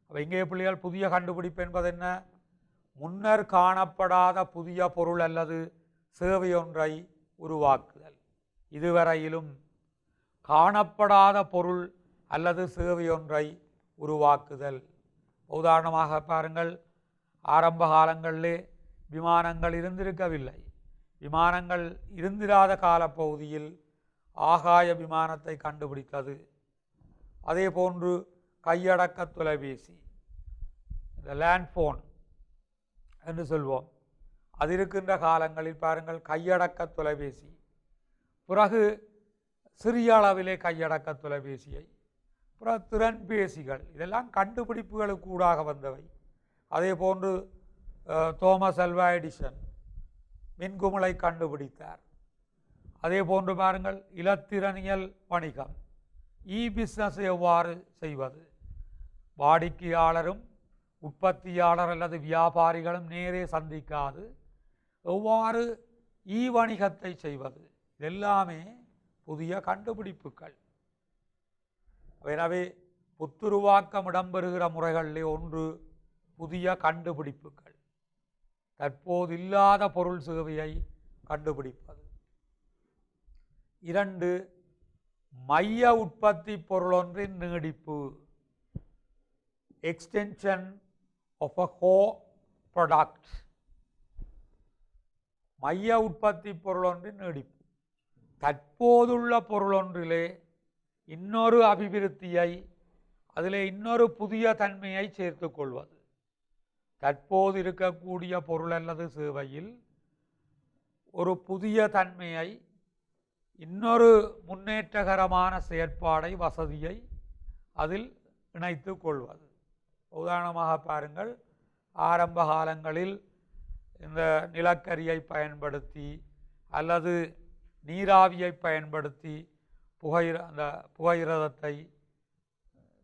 அப்போ இங்கே பிள்ளைகள், புதிய கண்டுபிடிப்பு என்பது என்ன? முன்னர் காணப்படாத புதிய பொருள் அல்லது சேவை ஒன்றை உருவாக்குதல். இதுவரையிலும் காணப்படாத பொருள் அல்லது சேவை ஒன்றை உருவாக்குதல். உதாரணமாக பாருங்கள், ஆரம்ப காலங்களிலே விமானங்கள் இருந்திருக்கவில்லை. விமானங்கள் இருந்திராத காலப்பகுதியில் ஆகாய விமானத்தை கண்டுபிடித்தது. அதே போன்று கையடக்க தொலைபேசி, இந்த லேண்ட்ஃபோன் என்று சொல்வோம், அது இருக்கின்ற காலங்களில் பாருங்கள் கையடக்க தொலைபேசி, பிறகு சிறிய அளவிலே கையடக்க தொலைபேசியை, பிறகு திறன்பேசிகள், இதெல்லாம் கண்டுபிடிப்புகளுக்கு ஊடாக வந்தவை. அதே போன்று தோமஸ் அல்வா எடிசன் மின்குமிழை கண்டுபிடித்தார். அதே போன்று பாருங்கள், இலத்திரனியல் வணிகம், பிஸ்னஸ் எவ்வாறு செய்வது, வாடிக்கையாளரும் உற்பத்தியாளர் அல்லது வியாபாரிகளும் நேரே சந்திக்காது எவ்வாறு வணிகத்தை செய்வது, இதெல்லாமே புதிய கண்டுபிடிப்புகள். எனவே புத்துருவாக்கம் இடம்பெறுகிற முறைகளிலே ஒன்று புதிய கண்டுபிடிப்புகள். தற்போது இல்லாத பொருள் சேவையை கண்டுபிடிப்பது. 2 மைய உற்பத்தி பொருளொன்றின் நீடிப்பு, extension of a core product. மைய உற்பத்தி பொருளொன்றின் நீடிப்பு, தற்போதுள்ள பொருளொன்றிலே இன்னொரு அபிவிருத்தியை, அதிலே இன்னொரு புதிய தன்மையை சேர்த்து கொள்வது. தற்போது இருக்கக்கூடிய பொருள் அல்லது சேவையில் ஒரு புதிய தன்மையை, இன்னொரு முன்னேற்றகரமான செயற்பாடை, வசதியை அதில் இணைத்து கொள்வது. உதாரணமாக பாருங்கள், ஆரம்ப காலங்களில் இந்த நிலக்கரியை பயன்படுத்தி அல்லது நீராவியை பயன்படுத்தி அந்த புகையிரதத்தை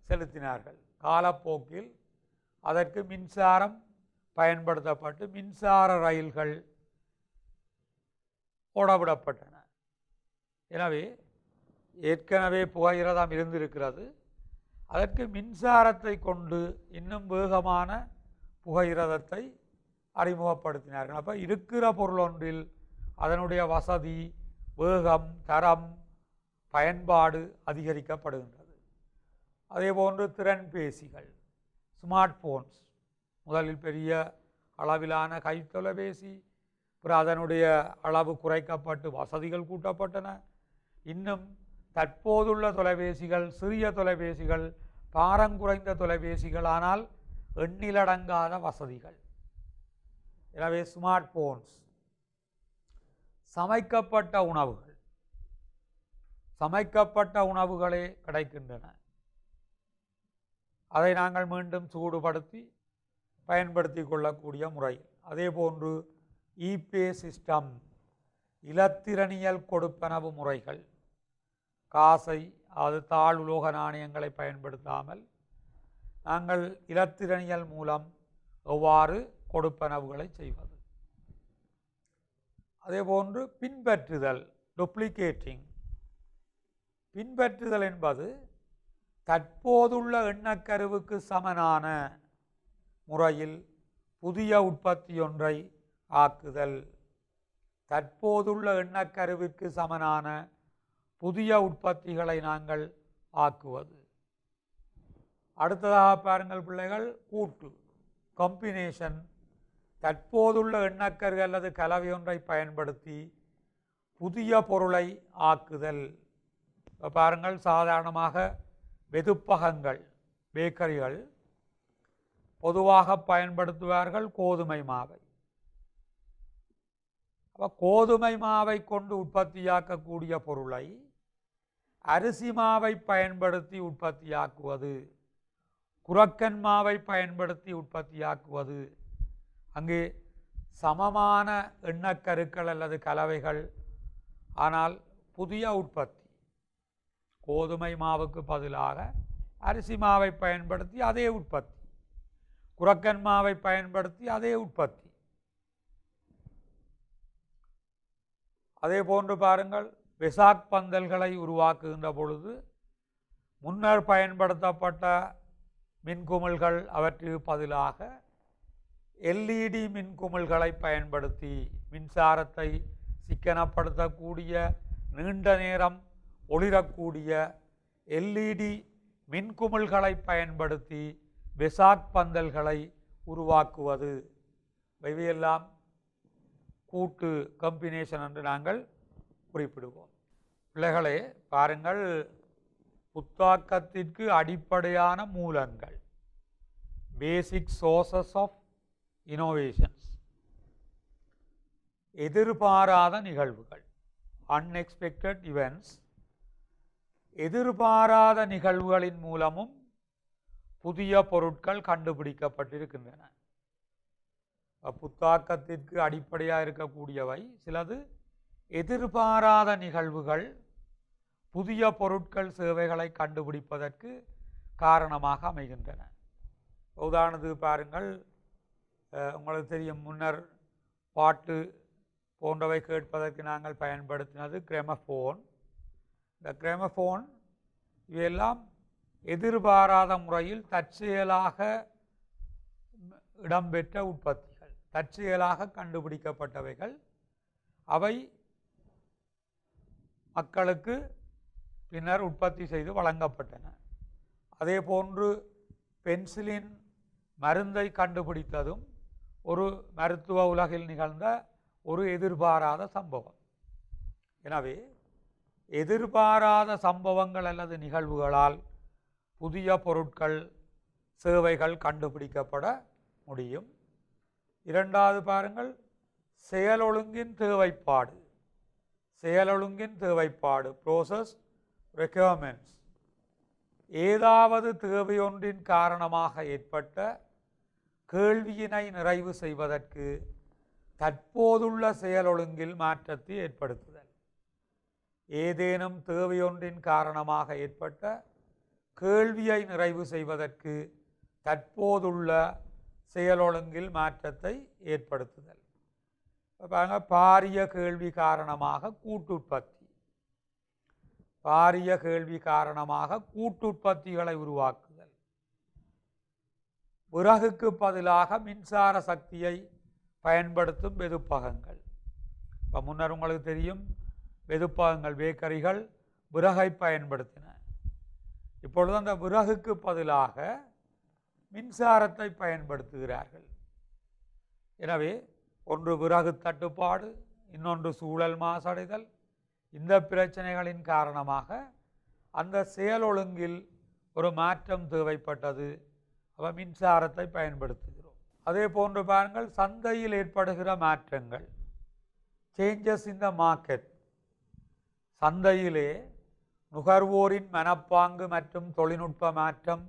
செலுத்தினார்கள். காலப்போக்கில் அதற்கு மின்சாரம் பயன்படுத்தப்பட்டு மின்சார ரயில்கள் ஓடவிடப்பட்டன. எனவே ஏற்கனவே புகையிரதம் இருந்திருக்கிறது, அதற்கு மின்சாரத்தை கொண்டு இன்னும் வேகமான புகையிரதத்தை அறிமுகப்படுத்தினார்கள். அப்போ இருக்கிற பொருள் ஒன்றில் அதனுடைய வசதி, வேகம், தரம், பயன்பாடு அதிகரிக்கப்படுகின்றது. அதேபோன்று திறன்பேசிகள், ஸ்மார்ட் போன்ஸ், முதலில் பெரிய அளவிலான கைத்தொலைபேசி, பிறகு அதனுடைய அளவு குறைக்கப்பட்டு வசதிகள் கூட்டப்பட்டன. இன்னும் தற்போதுள்ள தொலைபேசிகள் சிறிய தொலைபேசிகள், பாரங்குறைந்த தொலைபேசிகள், ஆனால் எண்ணிலடங்காத வசதிகள். எனவே ஸ்மார்ட் போன்ஸ். சமைக்கப்பட்ட உணவுகள், சமைக்கப்பட்ட உணவுகளே கிடைக்கின்றன. அதை நாங்கள் மீண்டும் சூடுபடுத்தி பயன்படுத்தி கொள்ளக்கூடிய முறை. அதே போன்று இபே சிஸ்டம், இலத்திரனியல் கொடுப்பனவு முறைகள், காசை அது தாழ் உலோக நாணயங்களை பயன்படுத்தாமல் நாங்கள் இலத்திரனியல் மூலம் எவ்வாறு கொடுப்பனவுகளை செய்வது. அதேபோன்று பின்பற்றுதல், டூப்ளிகேட்டிங். பின்பற்றுதல் என்பது தற்போதுள்ள எண்ணக்கருவுக்கு சமனான முறையில் புதிய உற்பத்தி ஒன்றை ஆக்குதல். தற்போதுள்ள எண்ணக்கருவிற்கு சமனான புதிய உற்பத்திகளை நாங்கள் ஆக்குவது. அடுத்ததாக பாருங்கள் பிள்ளைகள், கூட்டு, காம்பினேஷன். தற்போதுள்ள எண்ணக்கரு அல்லது கலவை ஒன்றை பயன்படுத்தி புதிய பொருளை ஆக்குதல். பாருங்கள், சாதாரணமாக வெதுப்பகங்கள், பேக்கரிகள் பொதுவாக பயன்படுத்துவார்கள் கோதுமை மாவை. அப்போ கோதுமை மாவை கொண்டு உற்பத்தியாக்கக்கூடிய பொருளை அரிசி மாவை பயன்படுத்தி உற்பத்தியாக்குவது, குரக்கன் மாவை பயன்படுத்தி உற்பத்தியாக்குவது. அங்கே சமமான எண்ணக்கருக்கள் அல்லது கலவைகள், ஆனால் புதிய உற்பத்தி. கோதுமை மாவுக்கு பதிலாக அரிசி மாவை பயன்படுத்தி அதே உற்பத்தி, குரக்கன் மாவை பயன்படுத்தி அதே உற்பத்தி. அதே போன்று பாருங்கள், வெசாக் பந்தல்களை உருவாக்குகின்ற பொழுது முன்னர் பயன்படுத்தப்பட்ட மின்குமிழ்கள் அவற்றுக்கு பதிலாக LED மின்குமிழ்களை பயன்படுத்தி மின்சாரத்தை சிக்கனப்படுத்தக்கூடிய, நீண்ட நேரம் ஒளிரக்கூடிய LED மின்குமிழ்களை பயன்படுத்தி வெசாக் பந்தல்களை உருவாக்குவது. இவையெல்லாம் கூட்டு, காம்பினேஷன் என்று நாங்கள் குறிப்பிடுவோம். பிள்ளைகளே பாருங்கள், புத்தாக்கத்திற்கு அடிப்படையான மூலங்கள், பேசிக் சோர்சஸ் ஆஃப் இனோவேஷன்ஸ். எதிர்பாராத நிகழ்வுகள், அன்எக்ஸ்பெக்டட் இவெண்ட்ஸ். எதிர்பாராத நிகழ்வுகளின் மூலமும் புதிய பொருட்கள் கண்டுபிடிக்கப்பட்டிருக்கின்றன. புத்தாக்கத்திற்கு அடிப்படையாக இருக்கக்கூடியவை சிலது எதிர்பாராத நிகழ்வுகள் புதிய பொருட்கள், சேவைகளை கண்டுபிடிப்பதற்கு காரணமாக அமைகின்றன. உதாரணத்துக்கு பாருங்கள், உங்களுக்கு தெரியும், முன்னர் பாட்டு போன்றவை கேட்பதற்கு நாங்கள் பயன்படுத்தினது கிராமபோன். இந்த கிராமபோன் இவையெல்லாம் எதிர்பாராத முறையில் தற்செயலாக இடம்பெற்ற உற்பத்திகள். தற்செயலாக கண்டுபிடிக்கப்பட்டவைகள். அவை மக்களுக்கு பின்னர் உற்பத்தி செய்து வழங்கப்பட்டன. அதே போன்று பென்சிலின் மருந்தை கண்டுபிடித்ததும் ஒரு மருத்துவ உலகில் நிகழ்ந்த ஒரு எதிர்பாராத சம்பவம். எனவே எதிர்பாராத சம்பவங்கள் அல்லது நிகழ்வுகளால் புதிய பொருட்கள், சேவைகள் கண்டுபிடிக்கப்பட முடியும். இரண்டாவது பாருங்கள், செயலொழுங்கின் தேவைப்பாடு. செயலொழுங்கின் தேவைப்பாடு, ப்ரோசஸ் ரெக்யர்மெண்ட்ஸ். ஏதாவது தேவையொன்றின் காரணமாக ஏற்பட்ட கேள்வியினை நிறைவு செய்வதற்கு தற்போதுள்ள செயலொழுங்கில் மாற்றத்தை ஏற்படுத்துதல். ஏதேனும் தேவையொன்றின் காரணமாக ஏற்பட்ட கேள்வியை நிறைவு செய்வதற்கு தற்போதுள்ள செயலொழுங்கில் மாற்றத்தை ஏற்படுத்துதல். பாரிய கேள்வி காரணமாக கூட்டுற்பத்தி. பாரிய கேள்வி காரணமாக கூட்டுற்பத்திகளை உருவாக்குதல். விறகுக்கு பதிலாக மின்சார சக்தியை பயன்படுத்தும் வெதுப்பகங்கள். இப்போ முன்னர் உங்களுக்கு தெரியும், வெதுப்பகங்கள், பேக்கரிகள் விறகை பயன்படுத்தின. இப்பொழுது அந்த விறகுக்கு பதிலாக மின்சாரத்தை பயன்படுத்துகிறார்கள். எனவே ஒன்று விறகு தட்டுப்பாடு, இன்னொன்று சூழல் மாசடைதல். இந்த பிரச்சனைகளின் காரணமாக அந்த செயலொழுங்கில் ஒரு மாற்றம் தேவைப்பட்டது. அவ மின்சாரத்தை பயன்படுத்துகிறோம். அதே போன்று பாருங்கள், சந்தையில் ஏற்படுகிற மாற்றங்கள், சேஞ்சஸ் இன் த மார்க்கெட். சந்தையிலே நுகர்வோரின் மனப்பாங்கு மற்றும் தொழில்நுட்ப மாற்றம்,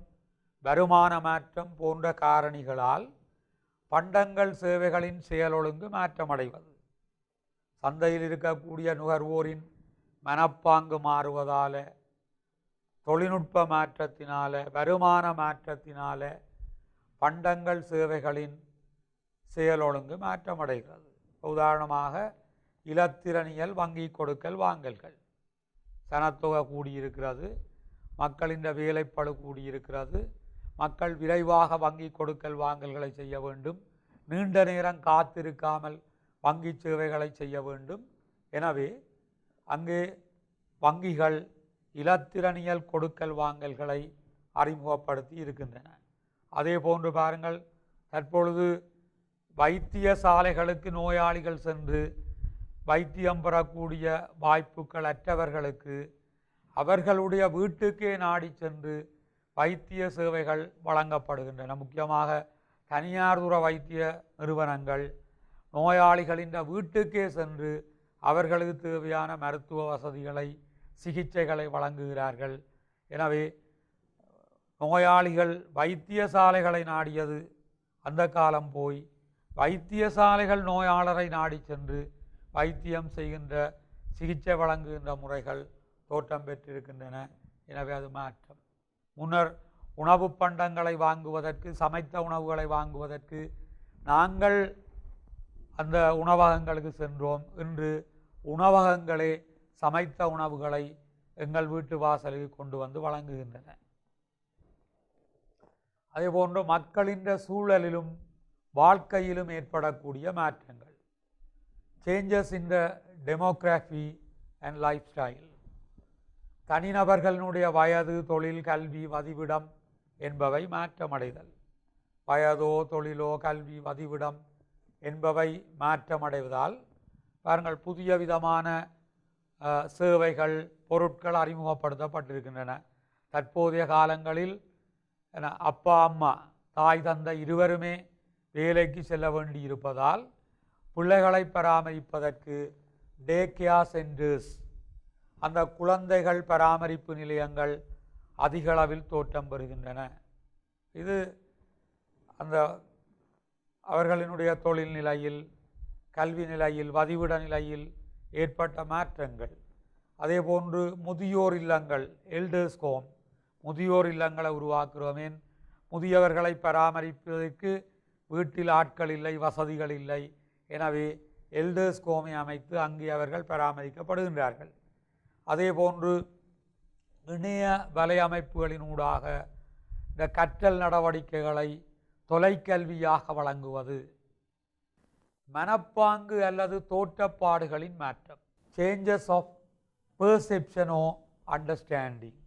வருமான மாற்றம் போன்ற காரணிகளால் பண்டங்கள் சேவைகளின் செயலொழுங்கு மாற்றமடைவது. சந்தையில் இருக்கக்கூடிய நுகர்வோரின் மனப்பாங்கு மாறுவதால், தொழில்நுட்ப மாற்றத்தினால, வருமான மாற்றத்தினால பண்டங்கள் சேவைகளின் செயலொழுங்கு மாற்றமடைகிறது. உதாரணமாக இலத்திரனியல் வங்கி கொடுக்கல் வாங்கல்கள். சனத்தொகை கூடியிருக்கிறது, மக்களின் வேலைப்பளு கூடியிருக்கிறது, மக்கள் விரைவாக வங்கி கொடுக்கல் வாங்கல்களை செய்ய வேண்டும், நீண்ட நேரம் காத்திருக்காமல் வங்கி சேவைகளை செய்ய வேண்டும். எனவே அங்கே வங்கிகள் இலத்திரனியல் கொடுக்கல் வாங்கல்களை அறிமுகப்படுத்தி இருக்கின்றன. அதே போன்று பாருங்கள், தற்பொழுது வைத்தியசாலைகளுக்கு நோயாளிகள் சென்று வைத்தியம் பெறக்கூடிய வாய்ப்புகள் அற்றவர்களுக்கு அவர்களுடைய வீட்டுக்கே நாடி சென்று வைத்திய சேவைகள் வழங்கப்படுகின்றன. முக்கியமாக தனியார் துறை வைத்திய நிறுவனங்கள் நோயாளிகளின் வீட்டுக்கே சென்று அவர்களுக்கு தேவையான மருத்துவ வசதிகளை, சிகிச்சைகளை வழங்குகிறார்கள். எனவே நோயாளிகள் வைத்தியசாலைகளை நாடியது அந்த காலம் போய் வைத்தியசாலைகள் நோயாளரை நாடி சென்று வைத்தியம் செய்கின்ற, சிகிச்சை வழங்குகின்ற முறைகள் தோற்றம் பெற்றிருக்கின்றன. எனவே அது மாற்றம். முன்னர் உணவு பண்டங்களை வாங்குவதற்கு, சமைத்த உணவுகளை வாங்குவதற்கு நாங்கள் அந்த உணவகங்களுக்கு சென்றோம். இன்று உணவகங்களே சமைத்த உணவுகளை எங்கள் வீட்டு வாசலுக்கு கொண்டு வந்து வழங்குகின்றன. அதேபோன்று மக்களின் சூழலிலும் வாழ்க்கையிலும் ஏற்படக்கூடிய மாற்றங்கள், changes in the demography and lifestyle. தனிநபர்களினுடைய வயது, தொழில், கல்வி, வதிவிடம் என்பவை மாற்றமடைதல். வயதோ தொழிலோ கல்வி வதிவிடம் என்பவை மாற்றமடைவதால் பாருங்கள், புதிய விதமான சேவைகள், பொருட்கள் அறிமுகப்படுத்தப்பட்டிருக்கின்றன. தற்போதைய காலங்களில் அப்பா அம்மா, தாய் தந்தை இருவருமே வேலைக்கு செல்ல வேண்டி இருப்பதால் பிள்ளைகளை பராமரிப்பதற்கு டே கேர் சென்டர்ஸ், அந்த குழந்தைகள் பராமரிப்பு நிலையங்கள் அதிக அளவில் தோற்றம் பெறுகின்றன. இது அந்த அவர்களினுடைய தொழில் நிலையில், கல்வி நிலையில், வதிவிட நிலையில் ஏற்பட்ட மாற்றங்கள். அதே போன்று முதியோர் இல்லங்கள், எல்டர்ஸ் ஹோம், முதியோர் இல்லங்களை உருவாக்குகிறோமேன். முதியவர்களை பராமரிப்பதற்கு வீட்டில் ஆட்கள் இல்லை, வசதிகள் இல்லை. எனவே எல்டர்ஸ் ஹோமை அமைத்து அங்கே அவர்கள் பராமரிக்கப்படுகின்றார்கள். அதே போன்று இணைய வலையமைப்புகளினூடாக இந்த கற்றல் நடவடிக்கைகளை தொலைக்கல்வியாக வழங்குவது. மனப்பாங்கு அல்லது தோற்றப்பாடுகளின் மாற்றம். Changes of perception or understanding.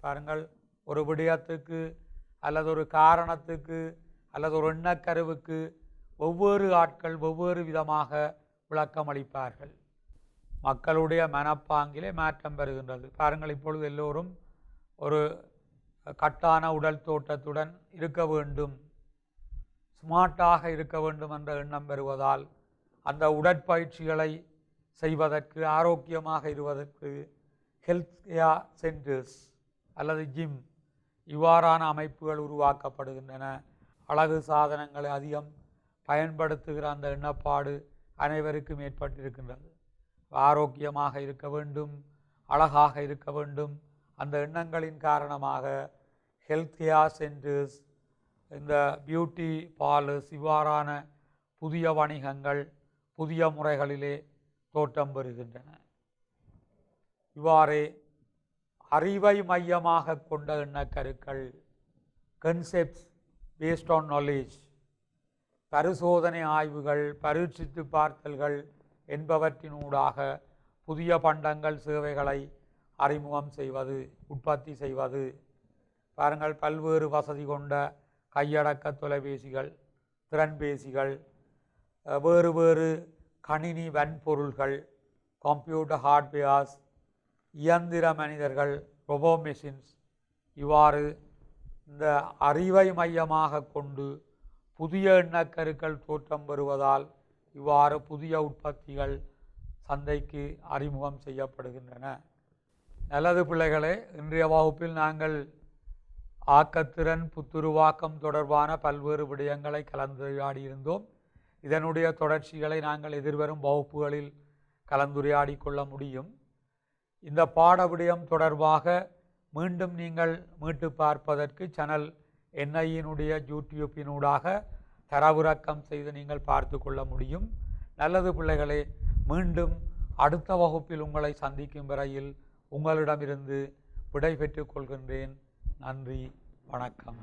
பாருங்கள், ஒரு விடயத்துக்கு அல்லது ஒரு காரணத்துக்கு அல்லது ஒரு எண்ணக்கருவுக்கு ஒவ்வொரு ஆட்கள் ஒவ்வொரு விதமாக விளக்கம் அளிப்பார்கள். மக்களுடைய மனப்பாங்கிலே மாற்றம் பெறுகின்றது. பாருங்கள், இப்பொழுது எல்லோரும் ஒரு கட்டான உடல் தோற்றத்துடன் இருக்க வேண்டும், ஸ்மார்ட்டாக இருக்க வேண்டும் என்ற எண்ணம் பெறுவதால் அந்த உடற்பயிற்சிகளை செய்வதற்கு, ஆரோக்கியமாக இருப்பதற்கு ஹெல்த் கேர் சென்டர்ஸ் அல்லது ஜிம் இவ்வாறான அமைப்புகள் உருவாக்கப்படுகின்றன. அழகு சாதனங்களை அதிகம் பயன்படுத்துகிற அந்த எண்ணப்பாடு அனைவருக்கும் ஏற்பட்டிருக்கின்றது. ஆரோக்கியமாக இருக்க வேண்டும், அழகாக இருக்க வேண்டும், அந்த எண்ணங்களின் காரணமாக ஹெல்த் கேர் சென்டர்ஸ், இந்த பியூட்டி பார்லர்ஸ் இவ்வாறான புதிய வணிகங்கள் புதிய முறைகளிலே தோற்றம் பெறுகின்றன. இவ்வாறே அறிவை மையமாக கொண்ட எண்ணக்கருக்கள், கன்செப்ட்ஸ் பேஸ்ட் ஆன் நாலேஜ், பரிசோதனை ஆய்வுகள், பரீட்சித்து பார்த்தல்கள் என்பவற்றினூடாக புதிய பண்டங்கள் சேவைகளை அறிமுகம் செய்வது, உற்பத்தி செய்வது. பாருங்கள், பல்வேறு வசதி கொண்ட கையடக்க தொலைபேசிகள், திறன்பேசிகள், வேறு வேறு கணினி வன்பொருள்கள், கம்ப்யூட்டர் ஹார்ட்வேர்ஸ், இயந்திர மனிதர்கள், ரொபோ மெஷின்ஸ், இவ்வாறு இந்த அறிவை மையமாக கொண்டு புதிய எண்ணக்கருக்கள் தோற்றம் பெறுவதால் இவ்வாறு புதிய உற்பத்திகள் சந்தைக்கு அறிமுகம் செய்யப்படுகின்றன. நல்லது பிள்ளைகளே, இன்றைய வகுப்பில் நாங்கள் ஆக்கத்திறன் புத்துருவாக்கம் தொடர்பான பல்வேறு விடயங்களை கலந்துரையாடியிருந்தோம். இதனுடைய தொடர்ச்சிகளை நாங்கள் எதிர்வரும் வகுப்புகளில் கலந்துரையாடி கொள்ள முடியும். இந்த பாட விடயம் தொடர்பாக மீண்டும் நீங்கள் மீட்டு பார்ப்பதற்கு சேனல் NIயினுடைய யூடியூப்பினூடாக தரவிறக்கம் செய்து நீங்கள் பார்த்து கொள்ள முடியும். நல்லது பிள்ளைகளே, மீண்டும் அடுத்த வகுப்பில் உங்களை சந்திக்கும் வரையில் உங்களிடமிருந்து விடை பெற்றுக் கொள்கின்றேன். நன்றி, வணக்கம்.